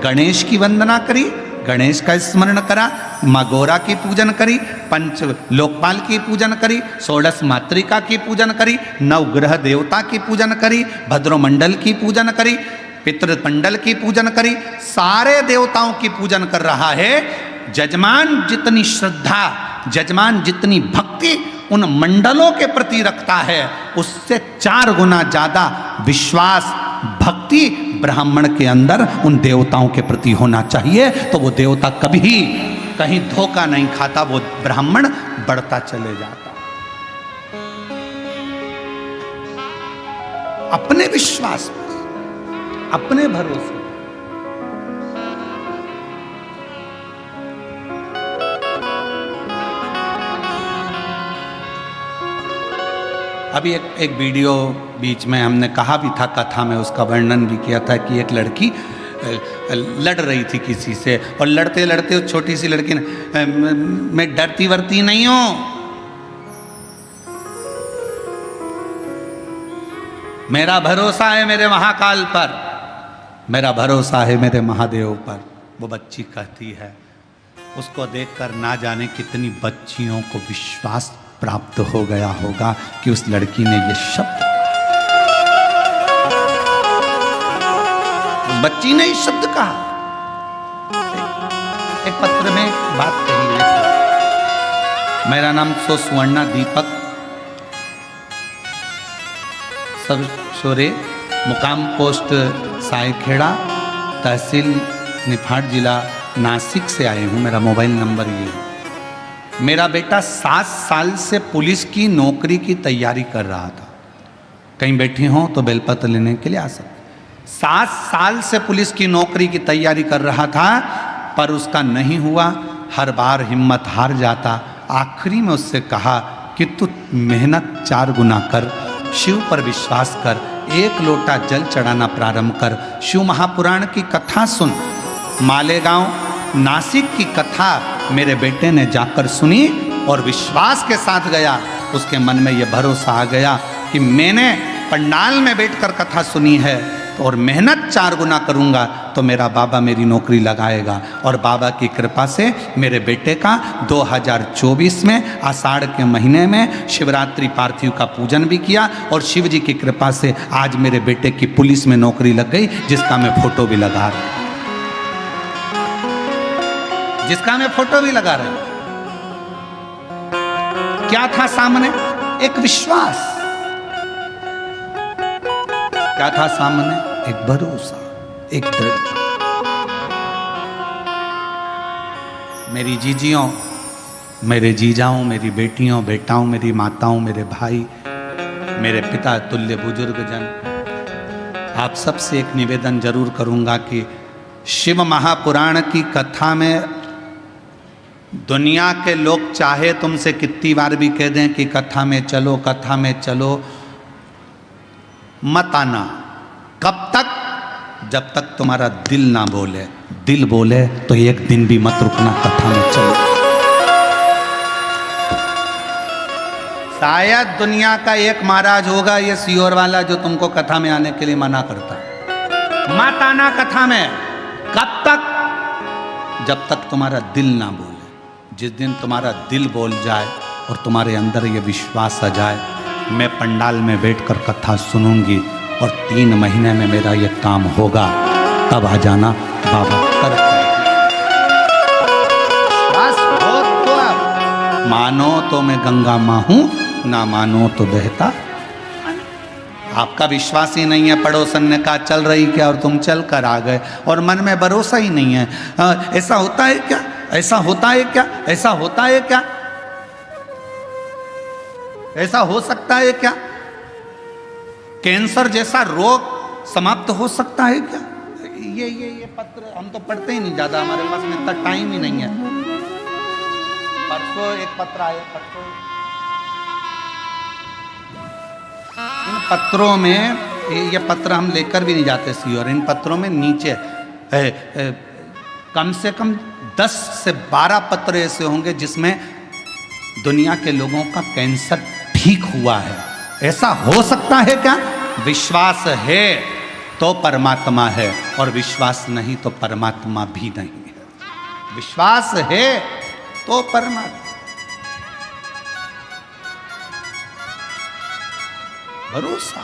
गणेश की वंदना करी, गणेश का स्मरण करा, माँ गौरा की पूजन करी, पंच लोकपाल की पूजन करी, षोडश मातृका की पूजन करी, नवग्रह देवता की पूजन करी, भद्रमंडल की पूजन करी, पितृमंडल की पूजन करी, सारे देवताओं की पूजन कर रहा है। जजमान जितनी श्रद्धा, जजमान जितनी भक्ति उन मंडलों के प्रति रखता है, उससे 4 गुना ज्यादा विश्वास, भक्ति ब्राह्मण के अंदर उन देवताओं के प्रति होना चाहिए। तो वो देवता कभी कहीं धोखा नहीं खाता, वो ब्राह्मण बढ़ता चले जाता। अपने विश्वास पर, अपने भरोसे। अभी एक वीडियो बीच में हमने कहा भी था, कथा में उसका वर्णन भी किया था कि एक लड़की लड़ रही थी किसी से, और लड़ते लड़ते उस छोटी सी लड़की ने, मैं डरती वरती नहीं हूं, मेरा भरोसा है मेरे महाकाल पर, मेरा भरोसा है मेरे महादेव पर। वो बच्ची कहती है, उसको देखकर ना जाने कितनी बच्चियों को विश्वास प्राप्त हो गया होगा कि उस लड़की ने ये शब्द, उस बच्ची ने इस शब्द कहा। एक पत्र में बात कही है, मेरा नाम सुवर्णा दीपक सरसोरे, मुकाम पोस्ट सायखेड़ा, तहसील निफाड, जिला नासिक से आए हूँ। मेरा मोबाइल नंबर ये है। मेरा बेटा 7 साल से पुलिस की नौकरी की तैयारी कर रहा था। कहीं बैठी हो तो बेलपत्र लेने के लिए आ सकते। 7 साल से पुलिस की नौकरी की तैयारी कर रहा था, पर उसका नहीं हुआ। हर बार हिम्मत हार जाता। आखिरी में उससे कहा कि तू मेहनत 4 गुना कर, शिव पर विश्वास कर, 1 लोटा जल चढ़ाना प्रारंभ कर, शिव महापुराण की कथा सुन। मालेगांव नासिक की कथा मेरे बेटे ने जाकर सुनी और विश्वास के साथ गया। उसके मन में यह भरोसा आ गया कि मैंने पंडाल में बैठकर कथा सुनी है और मेहनत 4 गुना करूंगा तो मेरा बाबा मेरी नौकरी लगाएगा। और बाबा की कृपा से मेरे बेटे का 2024 में आषाढ़ के महीने में शिवरात्रि पार्थिव का पूजन भी किया, और शिव जी की कृपा से आज मेरे बेटे की पुलिस में नौकरी लग गई, जिसका मैं फोटो भी लगा रहा हूं, जिसका मैं फोटो भी लगा रहा हूं। क्या था सामने? एक विश्वास। क्या था सामने? एक भरोसा, एक दृढ़ता। मेरी जीजियों, मेरे जीजाओं, मेरी बेटियों, बेटाओं, मेरी माताओं, मेरे भाई, मेरे पिता तुल्य बुजुर्गजन, आप सबसे एक निवेदन जरूर करूंगा कि शिव महापुराण की कथा में दुनिया के लोग चाहे तुमसे कितनी बार भी कह दें कि कथा में चलो, कथा में चलो, मत आना। कब तक? जब तक तुम्हारा दिल ना बोले। दिल बोले तो एक दिन भी मत रुकना, कथा में चलो। शायद दुनिया का एक महाराज होगा ये सीहोर वाला जो तुमको कथा में आने के लिए मना करता है। मत आना कथा में। कब तक? जब तक तुम्हारा दिल ना बोले। जिस दिन तुम्हारा दिल बोल जाए और तुम्हारे अंदर ये विश्वास आ जाए, मैं पंडाल में बैठकर कथा सुनूंगी और 3 महीने में मेरा ये काम होगा, तब आ जाना बाबा कर। बस बहुत तो अब मानो तो मैं गंगा माँ हूं, ना मानो तो बहता। आपका विश्वास ही नहीं है। पड़ोसन ने कहा चल रही क्या, और तुम चल कर आ गए, और मन में भरोसा ही नहीं है। ऐसा होता है क्या? ऐसा होता है क्या? ऐसा होता है क्या? ऐसा हो सकता है क्या? कैंसर जैसा रोग समाप्त हो सकता है क्या? ये पत्र हम तो पढ़ते ही नहीं ज्यादा, हमारे पास में इतना टाइम ही नहीं है। परसों एक पत्र आया, परसों इन पत्रों में, ये पत्र हम लेकर भी नहीं जाते सी, और इन पत्रों में नीचे कम से कम 10 से 12 पत्र ऐसे होंगे जिसमें दुनिया के लोगों का कैंसर ठीक हुआ है। ऐसा हो सकता है क्या? विश्वास है तो परमात्मा है, और विश्वास नहीं तो परमात्मा भी नहीं है। विश्वास है तो परमात्मा। भरोसा।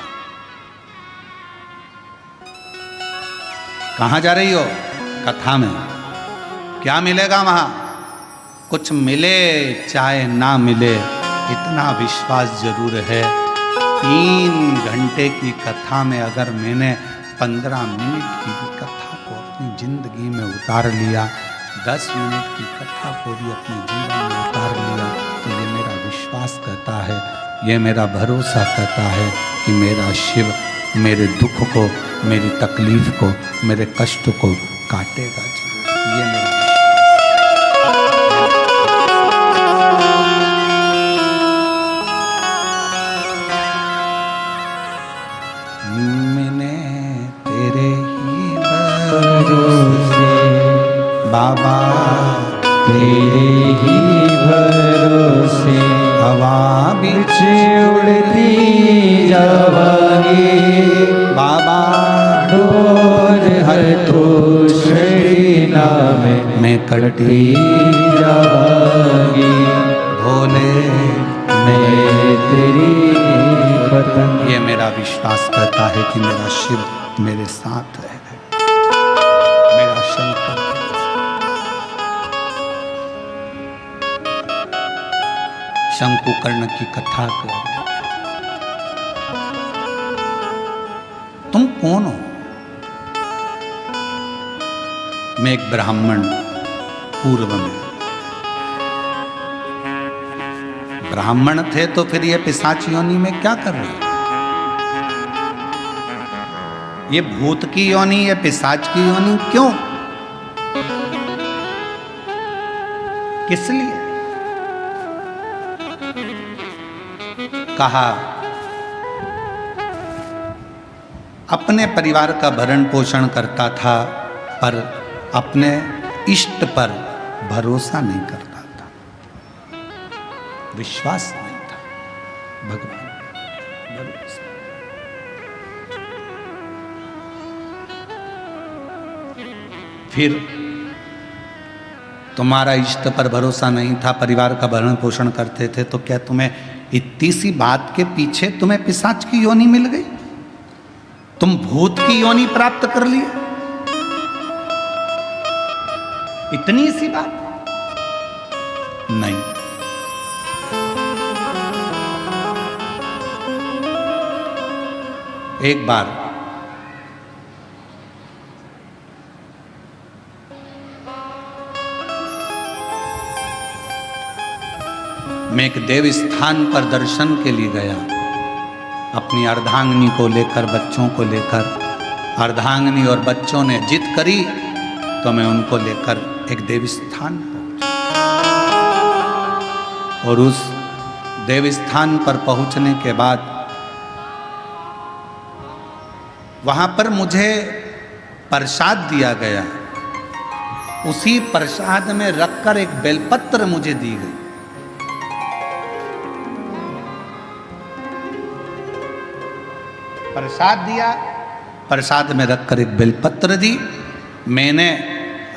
कहां जा रही हो? कथा में। क्या मिलेगा वहां? कुछ मिले चाहे ना मिले, इतना विश्वास जरूर है। 3 घंटे की कथा में अगर मैंने 15 मिनट की भी कथा को अपनी जिंदगी में उतार लिया, 10 मिनट की कथा को भी अपने जीवन में उतार लिया, तो ये मेरा विश्वास कहता है, ये मेरा भरोसा कहता है कि मेरा शिव मेरे दुख को, मेरी तकलीफ को, मेरे कष्ट को काटेगा जरूर। ये मेरा मैंने तेरे ही भरोसे बाबा,
तेरे ही भरोसे
हवा बिच
उड़ती जावांगी
बाबा,
डोर है तो शरीना में
कटी
जावांगी।
भोले
मैं तेरी पतंग।
ये मेरा विश्वास करता है कि मेरा शिव मेरे साथ है, मेरा शंकर। शंकुकर्ण की कथा कर। तुम कौन हो? मैं एक ब्राह्मण, पूर्व में ब्राह्मण थे, तो फिर ये पिशाच योनि में क्या कर रहे? ये भूत की योनि, ये पिशाच की योनि क्यों? किस लिए? कहा अपने परिवार का भरण पोषण करता था, पर अपने इष्ट पर भरोसा नहीं करता था, विश्वास नहीं था। भगवान भरोसा। फिर तुम्हारा इष्ट पर भरोसा नहीं था, परिवार का भरण पोषण करते थे, तो क्या तुम्हें इतनी सी बात के पीछे तुम्हें पिशाच की योनि मिल गई? तुम भूत की योनि प्राप्त कर लिए? इतनी सी बात? नहीं। एक बार मैं एक देव स्थान पर दर्शन के लिए गया, अपनी अर्धांगिनी को लेकर, बच्चों को लेकर। अर्धांगिनी और बच्चों ने जिद करी तो मैं उनको लेकर एक देव स्थान पहुंचा, और उस देव स्थान पर पहुंचने के बाद वहां पर मुझे प्रसाद दिया गया, उसी प्रसाद में रखकर एक बेलपत्र मुझे दी गई। प्रसाद दिया, प्रसाद में रखकर एक बेलपत्र दी। मैंने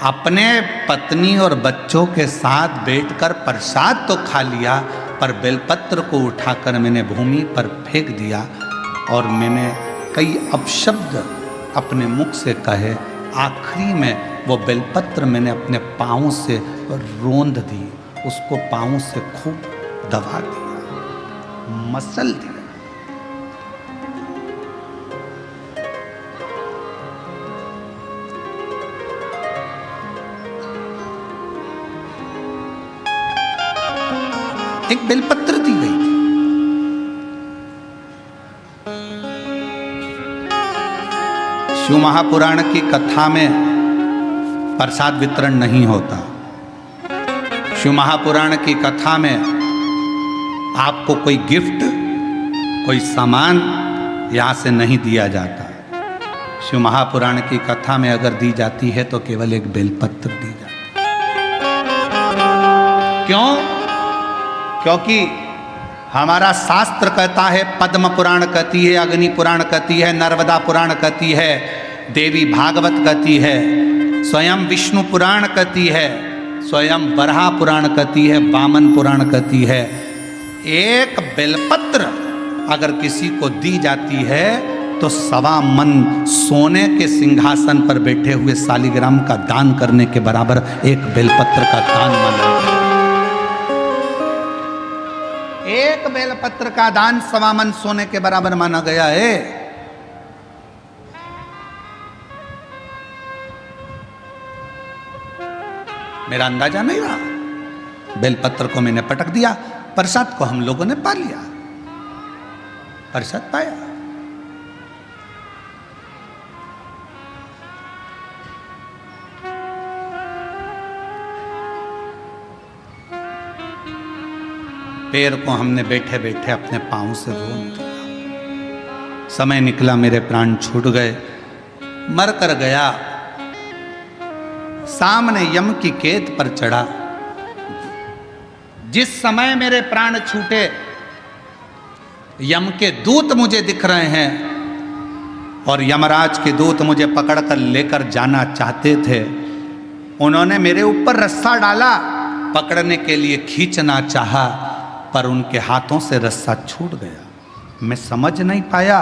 अपने पत्नी और बच्चों के साथ बैठकर प्रसाद तो खा लिया, पर बेलपत्र को उठाकर मैंने भूमि पर फेंक दिया और मैंने कई अपशब्द अपने मुख से कहे। आखिरी में वो बेलपत्र मैंने अपने पाँव से रोंद दी, उसको पाँव से खूब दबा दिया, मसल दिया। एक बेलपत्र दी गई थी। शिव महापुराण की कथा में प्रसाद वितरण नहीं होता। शिव महापुराण की कथा में आपको कोई गिफ्ट, कोई सामान यहां से नहीं दिया जाता। शिव महापुराण की कथा में अगर दी जाती है तो केवल एक बेलपत्र दी जाती है। क्यों? क्योंकि हमारा शास्त्र कहता है, पद्म पुराण कहती है, अग्नि पुराण कहती है, नर्मदा पुराण कहती है, देवी भागवत कहती है, स्वयं विष्णु पुराण कहती है, स्वयं बरहा पुराण कहती है, वामन पुराण कहती है। एक बेलपत्र अगर किसी को दी जाती है तो 1.25 मन सोने के सिंहासन पर बैठे हुए शालिग्राम का दान करने के बराबर एक बेलपत्र का दान माना जाता है। एक बेलपत्र का दान 1.25 मन सोने के बराबर माना गया है। मेरा अंदाजा नहीं रहा, बेलपत्र को मैंने पटक दिया, प्रसाद को हम लोगों ने पा लिया, प्रसाद पाया। पैर को हमने बैठे बैठे अपने पांव से रोंद दिया। समय निकला, मेरे प्राण छूट गए, मर कर गया। सामने यम की कैद पर चढ़ा। जिस समय मेरे प्राण छूटे, यम के दूत मुझे दिख रहे हैं और यमराज के दूत मुझे पकड़कर लेकर जाना चाहते थे। उन्होंने मेरे ऊपर रस्सा डाला, पकड़ने के लिए खींचना चाहा, पर उनके हाथों से रस्सा छूट गया। मैं समझ नहीं पाया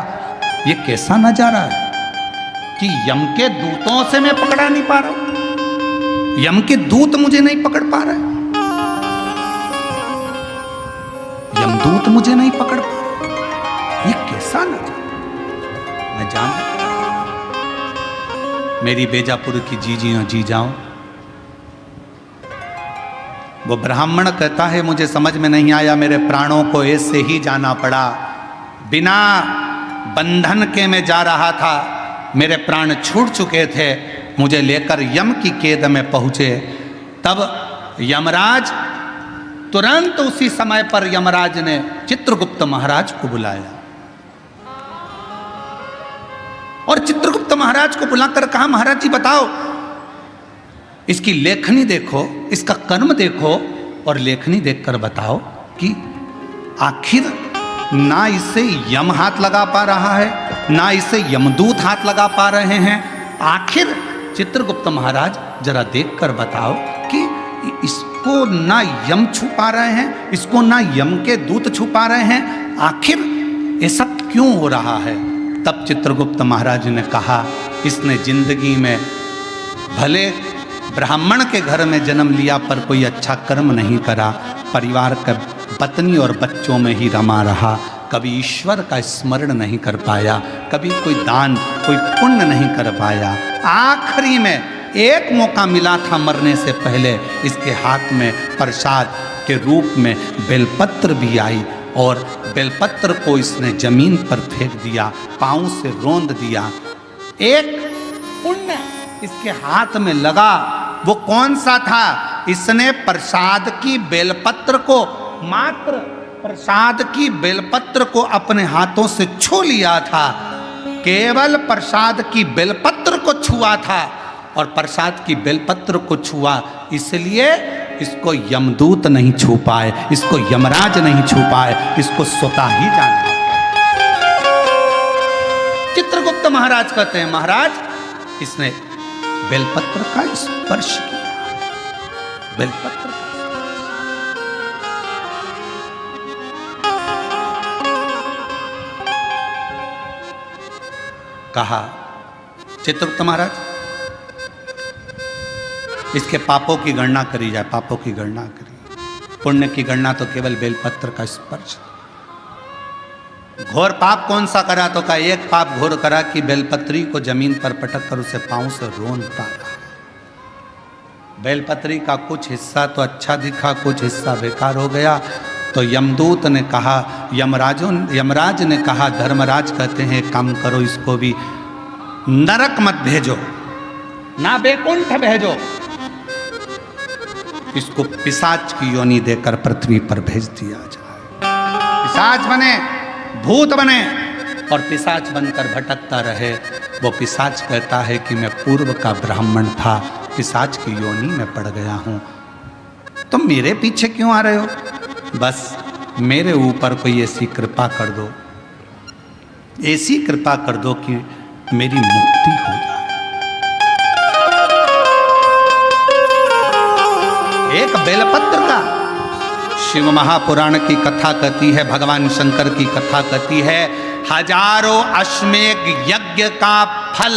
ये कैसा नजारा है कि यम के दूतों से मैं पकड़ा नहीं पा रहा हूं, यम के दूत मुझे नहीं पकड़ पा रहे, यमदूत मुझे नहीं पकड़ पा रहे। ये कैसा नजारा। मैं जान मेरी बेजापुर की जीजियों जी जाऊं, वो ब्राह्मण कहता है मुझे समझ में नहीं आया, मेरे प्राणों को ऐसे ही जाना पड़ा, बिना बंधन के मैं जा रहा था, मेरे प्राण छूट चुके थे, मुझे लेकर यम की कैद में पहुंचे। तब यमराज तुरंत उसी समय पर यमराज ने चित्रगुप्त महाराज को बुलाया और चित्रगुप्त महाराज को बुलाकर कहा, महाराज जी बताओ, इसकी लेखनी देखो, इसका कर्म देखो और लेखनी देखकर बताओ कि आखिर ना इसे यम हाथ लगा पा रहा है, ना इसे यमदूत हाथ लगा पा रहे हैं। आखिर चित्रगुप्त महाराज जरा देखकर बताओ कि इसको ना यम छू पा रहे हैं, इसको ना यम के दूत छू पा रहे हैं, आखिर ऐसा क्यों हो रहा है। तब चित्रगुप्त महाराज ने कहा, इसने जिंदगी में भले ब्राह्मण के घर में जन्म लिया पर कोई अच्छा कर्म नहीं करा, परिवार का पत्नी और बच्चों में ही रमा रहा, कभी ईश्वर का स्मरण नहीं कर पाया, कभी कोई दान कोई पुण्य नहीं कर पाया। आखिरी में एक मौका मिला था मरने से पहले, इसके हाथ में प्रसाद के रूप में बेलपत्र भी आई और बेलपत्र को इसने जमीन पर फेंक दिया, पांव से रोंद दिया। एक पुण्य इसके हाथ में लगा, वो कौन सा था? इसने प्रसाद की बेलपत्र को, मात्र प्रसाद की बेलपत्र को अपने हाथों से छू लिया था केवल प्रसाद की बेलपत्र को छुआ था और प्रसाद की बेलपत्र को छुआ, इसलिए इसको यमदूत नहीं छू पाए, इसको यमराज नहीं छू पाए, इसको स्वतः ही जाना। चित्रगुप्त महाराज कहते हैं, महाराज इसने बेलपत्र का स्पर्श किया, बेलपत्र का। कहा चित्रगुप्त महाराज इसके पापों की गणना करी जाए, पापों की गणना करी, पुण्य की गणना तो केवल बेलपत्र का स्पर्श। घोर पाप कौन सा करा, तो का एक पाप घोर करा कि बेलपत्री को जमीन पर पटक कर उसे पांव से रोनता रहा। बेलपत्री का कुछ हिस्सा तो अच्छा दिखा, कुछ हिस्सा बेकार हो गया। तो यमदूत ने कहा, यमराज ने कहा, धर्मराज कहते हैं काम करो, इसको भी नरक मत भेजो, ना बैकुंठ भेजो, इसको पिशाच की योनि देकर पृथ्वी पर भेज दिया जाए। पिशाच बने, भूत बने और पिशाच बनकर भटकता रहे। वो पिशाच कहता है कि मैं पूर्व का ब्राह्मण था, पिशाच की योनि में पड़ गया हूं, तुम मेरे पीछे क्यों आ रहे हो? बस मेरे ऊपर कोई ऐसी कृपा कर दो, ऐसी कृपा कर दो कि मेरी मुक्ति हो जाए। एक बेलपत्र का शिव महापुराण की कथा कहती है, भगवान शंकर की कथा कहती है, हजारों अश्वमेध यज्ञ का फल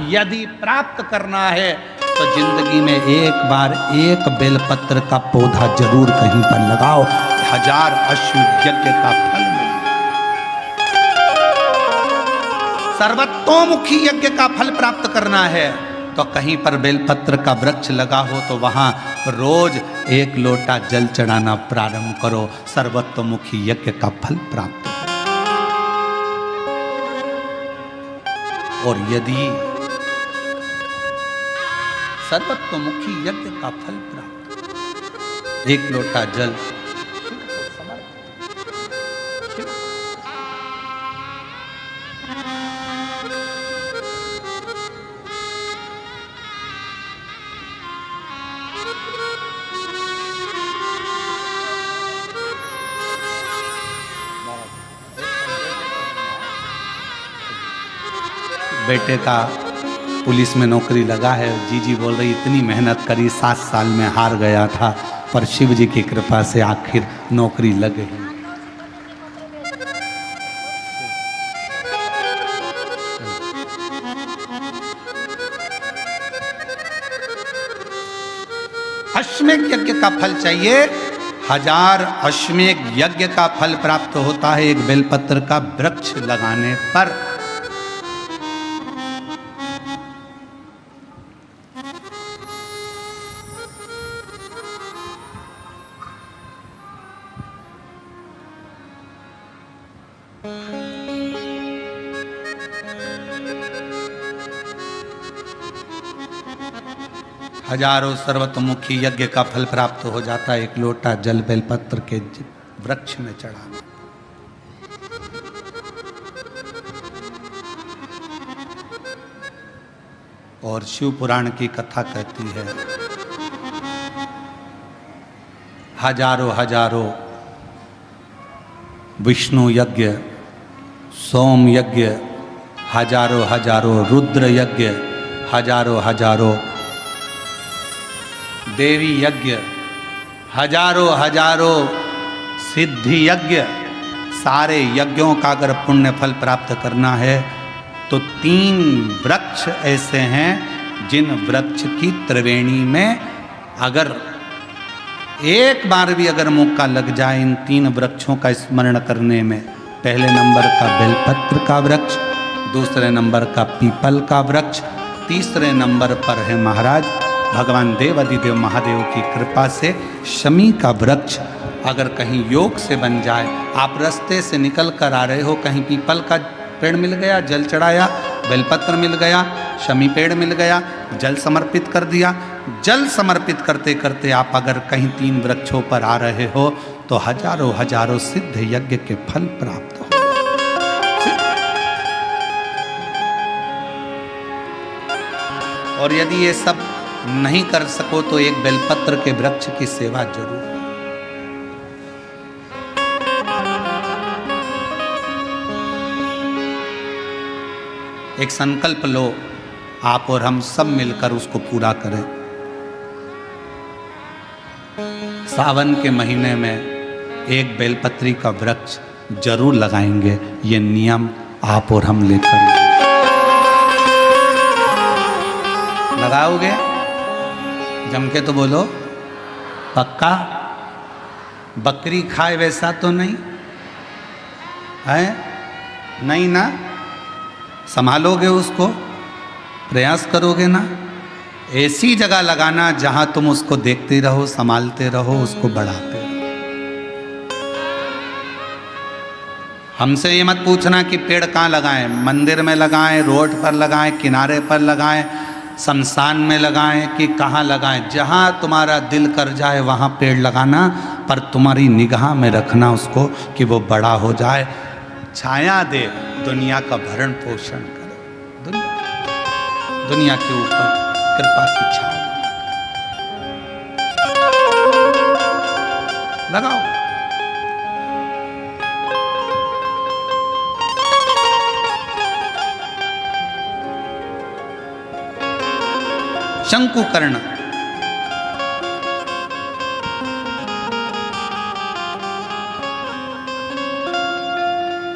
यदि प्राप्त करना है तो जिंदगी में एक बार एक बेलपत्र का पौधा जरूर कहीं पर लगाओ, 1000 अश्वमेध यज्ञ का फल मिले। सर्वतोमुखी यज्ञ का फल प्राप्त करना है तो कहीं पर बेलपत्र का वृक्ष लगा हो तो वहां रोज 1 लोटा जल चढ़ाना प्रारंभ करो, सर्वतोमुखी यज्ञ का फल प्राप्त हो। और यदि सर्वतोमुखी यज्ञ का फल प्राप्त, 1 लोटा जल बेटे का पुलिस में नौकरी लगा है, जीजी बोल रही इतनी मेहनत करी, 7 साल में हार गया था, पर शिव जी की कृपा से आखिर नौकरी लग गई। अश्वमेध यज्ञ का फल चाहिए, 1000 अश्वमेध यज्ञ का फल प्राप्त होता है एक बेलपत्र का वृक्ष लगाने पर। हजारों सर्वतोमुखी यज्ञ का फल प्राप्त हो जाता है, 1 लोटा जल बेलपत्र के वृक्ष में चढ़ाना। और शिव पुराण की कथा कहती है, हजारों विष्णु यज्ञ, सोम यज्ञ, हजारों रुद्र यज्ञ, हजारों देवी यज्ञ, हजारों सिद्धि यज्ञ, सारे यज्ञों का अगर पुण्य फल प्राप्त करना है तो 3 वृक्ष ऐसे हैं जिन वृक्ष की त्रिवेणी में अगर एक बार भी अगर मौका लग जाए इन 3 वृक्षों का स्मरण करने में, पहले नंबर का बेलपत्र का वृक्ष, दूसरे नंबर का पीपल का वृक्ष, तीसरे नंबर पर है महाराज भगवान देवाधिदेव महादेव की कृपा से शमी का वृक्ष। अगर कहीं योग से बन जाए, आप रास्ते से निकल कर आ रहे हो, कहीं पीपल का पेड़ मिल गया, जल चढ़ाया, बेलपत्र मिल गया, शमी पेड़ मिल गया, जल समर्पित कर दिया, जल समर्पित करते करते आप अगर कहीं 3 वृक्षों पर आ रहे हो तो हजारों सिद्ध यज्ञ के फल प्राप्त हो। और यदि ये सब नहीं कर सको तो एक बेलपत्र के वृक्ष की सेवा जरूर। एक संकल्प लो, आप और हम सब मिलकर उसको पूरा करें। सावन के महीने में एक बेलपत्री का वृक्ष जरूर लगाएंगे। ये नियम आप और हम लेकर लगाओगे? जम के तो बोलो, पक्का? बकरी खाए वैसा तो नहीं है? नहीं ना? संभालोगे उसको, प्रयास करोगे ना? ऐसी जगह लगाना जहां तुम उसको देखते रहो, संभालते रहो, उसको बढ़ाते रहो। हमसे ये मत पूछना कि पेड़ कहाँ लगाएं, मंदिर में लगाएं, रोड पर लगाएं, किनारे पर लगाएं, शमशान में लगाएं कि कहाँ लगाएं। जहां तुम्हारा दिल कर जाए वहां पेड़ लगाना, पर तुम्हारी निगाह में रखना उसको कि वो बड़ा हो जाए, छाया दे, दुनिया का भरण पोषण करे, दुनिया के ऊपर कृपा की छाया लगाओ। शंकुकर्ण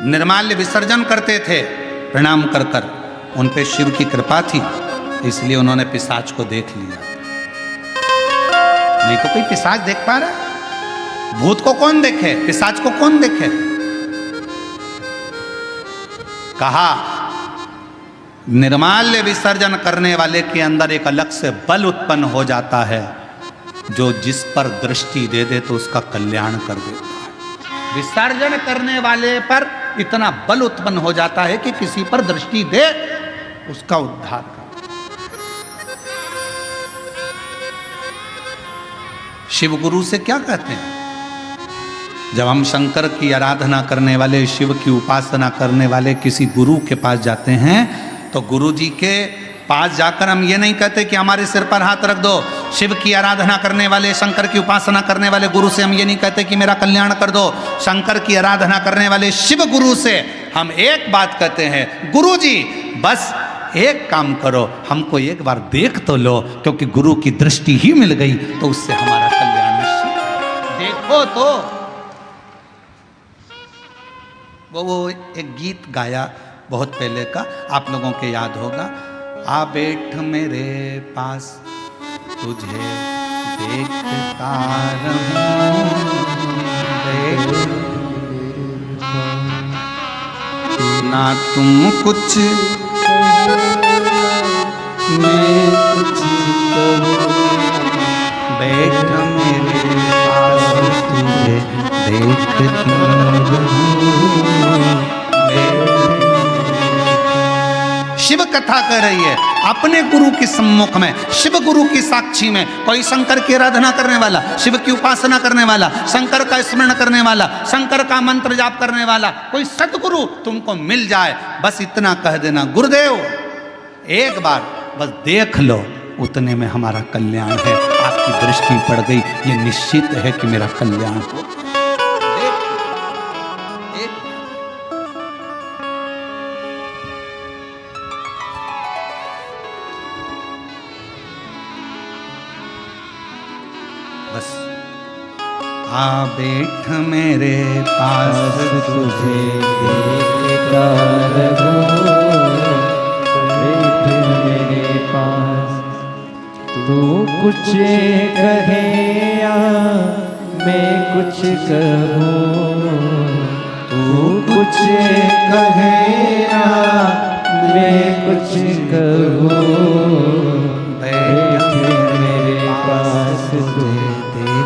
निर्माल्य विसर्जन करते थे प्रणाम कर कर। उन पे शिव की कृपा थी, इसलिए उन्होंने पिशाच को देख लिया। नहीं तो कोई पिशाच देख पा रहा? भूत को कौन देखे, पिशाच को कौन देखे? कहा निर्माल्य विसर्जन करने वाले के अंदर एक अलग से बल उत्पन्न हो जाता है, जो जिस पर दृष्टि दे दे तो उसका कल्याण कर देता है। विसर्जन करने वाले पर इतना बल उत्पन्न हो जाता है कि किसी पर दृष्टि दे उसका उद्धार कर। शिव गुरु से क्या कहते हैं? जब हम शंकर की आराधना करने वाले, शिव की उपासना करने वाले किसी गुरु के पास जाते हैं तो गुरु जी के पास जाकर हम ये नहीं कहते कि हमारे सिर पर हाथ रख दो। शिव की आराधना करने वाले, शंकर की उपासना करने वाले गुरु से हम ये नहीं कहते कि मेरा कल्याण कर दो। शंकर की आराधना करने वाले शिव गुरु से हम एक बात कहते हैं, गुरु जी बस एक काम करो, हमको एक बार देख तो लो, क्योंकि गुरु की दृष्टि ही मिल गई तो उससे हमारा कल्याण निश्चित। देखो तो वो एक गीत गाया बहुत पहले का, आप लोगों के याद होगा। आ बैठ मेरे पास तुझे देखता रहूं, ना तुम कुछ मैं कुछ कहूं, बैठ मेरे पास तुझे देखता रहूं। शिव कथा कह रही है अपने गुरु के सम्मुख में, शिव गुरु की साक्षी में। कोई शंकर की आराधना करने वाला, शिव की उपासना करने वाला, शंकर का स्मरण करने वाला, शंकर का मंत्र जाप करने वाला कोई सतगुरु तुमको मिल जाए, बस इतना कह देना, गुरुदेव एक बार बस देख लो, उतने में हमारा कल्याण है। आपकी दृष्टि पड़ गई, ये निश्चित है कि मेरा कल्याण हो। बस आ बैठ मेरे पास
तुझे देखता रहूं, बैठ मेरे पास। तू कुछ कहे या मैं कुछ कहूँ, तू कुछ कहे या मैं कुछ कहूँ, बैठ मेरे पास तुझे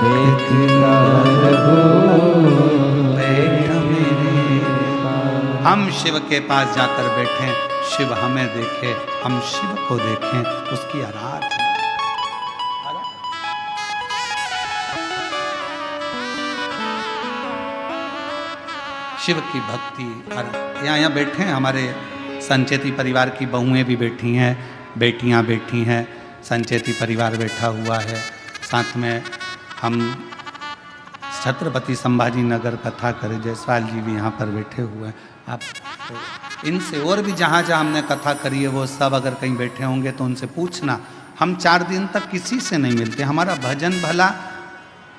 देखता रहूं, बैठ मेरे पास।
हम शिव के पास जाकर बैठें, शिव हमें देखे, हम शिव को देखें, उसकी आराधना। शिव की भक्ति। यहाँ बैठे हैं हमारे संचेती परिवार की बहुएं भी बैठी हैं, बेटियां बैठी हैं, संचेती परिवार बैठा हुआ है, साथ में हम छत्रपति संभाजी नगर कथा करे जयसवाल जी भी यहाँ पर बैठे हुए हैं। आप इनसे और भी जहाँ जहाँ हमने कथा करी है वो सब अगर कहीं बैठे होंगे तो उनसे पूछना। हम 4 दिन तक किसी से नहीं मिलते। हमारा भजन भला,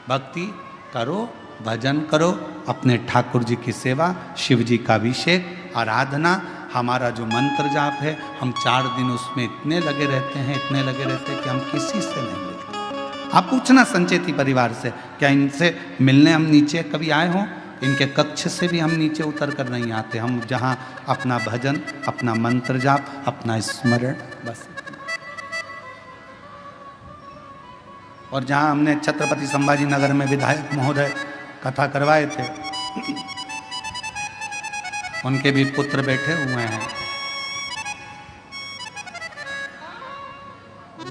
भक्ति करो, भजन करो, अपने ठाकुर जी की सेवा, शिव जी का अभिषेक, आराधना, हमारा जो मंत्र जाप है, हम 4 दिन उसमें इतने लगे रहते हैं, इतने लगे रहते हैं कि हम किसी से नहीं मिलते। आप पूछना संचेती परिवार से, क्या इनसे मिलने हम नीचे कभी आए हों? इनके कक्ष से भी हम नीचे उतर कर नहीं आते। हम जहाँ अपना भजन, अपना मंत्र जाप, अपना स्मरण, बस। और जहाँ हमने छत्रपति संभाजी नगर में विधायक महोदय कथा करवाए थे, उनके भी पुत्र बैठे हुए हैं,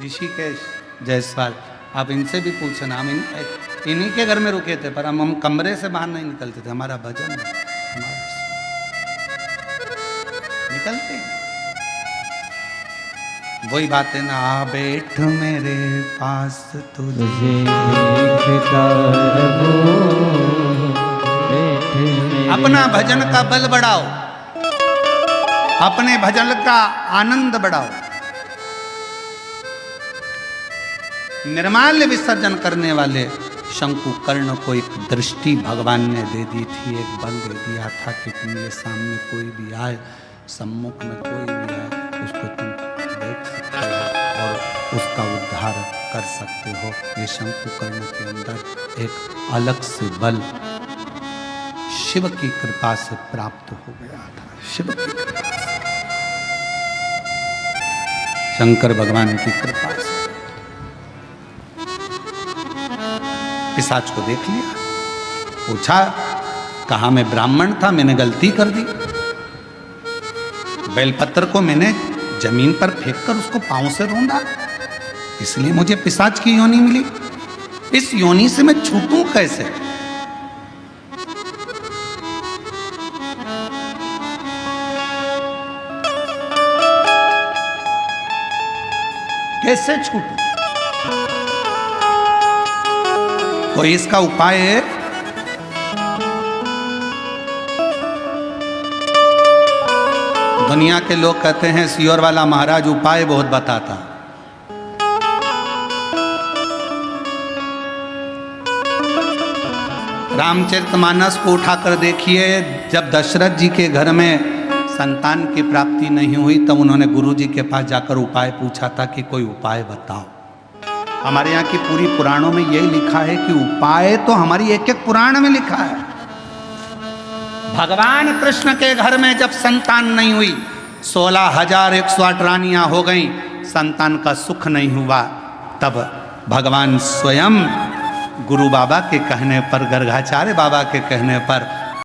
ऋषिकेश जायसवाल। आप इनसे भी पूछना। हम इन्हीं के घर में रुके थे, पर हम कमरे से बाहर नहीं निकलते थे। हमारा भजन निकलते वही बातें ना, आ बैठ मेरे पास तुझे
देखता रहूं, बैठ मेरे
अपना भजन का बल बढ़ाओ, अपने भजन का आनंद बढ़ाओ। निर्माल्य विसर्जन करने वाले शंकुकर्ण को एक दृष्टि भगवान ने दे दी थी, एक बल दे दिया था कि तुम्हारे सामने कोई भी आए, सम्मुख में कोई भी आए, उसको तुम देख सकते हो और उसका उद्धार कर सकते हो। ये शंकुकर्ण के अंदर एक अलग से बल शिव की कृपा से प्राप्त हो गया था। शिव की कृपा से, शंकर भगवान की कृपा से। पिशाच को देख लिया, पूछा, कहा मैं ब्राह्मण था, मैंने गलती कर दी। बेलपत्र को मैंने जमीन पर फेंककर उसको पांव से रोंदा, इसलिए मुझे पिशाच की योनि मिली। इस योनि से मैं छूटूं कैसे? कैसे छूटूं? कोई इसका उपाय है? दुनिया के लोग कहते हैं सियोर वाला महाराज उपाय बहुत बताता। रामचरितमानस को उठाकर देखिए, जब दशरथ जी के घर में संतान की प्राप्ति नहीं हुई तब उन्होंने गुरु जी के पास जाकर उपाय पूछा था कि कोई उपाय बताओ। हमारे यहाँ की पूरी पुराणों में यही लिखा है कि उपाय तो हमारी एक एक पुराण में लिखा है। भगवान कृष्ण के घर में जब संतान नहीं हुई, 16,108 रानियां हो गई, संतान का सुख नहीं हुआ, तब भगवान स्वयं गुरु बाबा के कहने पर, गर्गाचार्य बाबा के कहने पर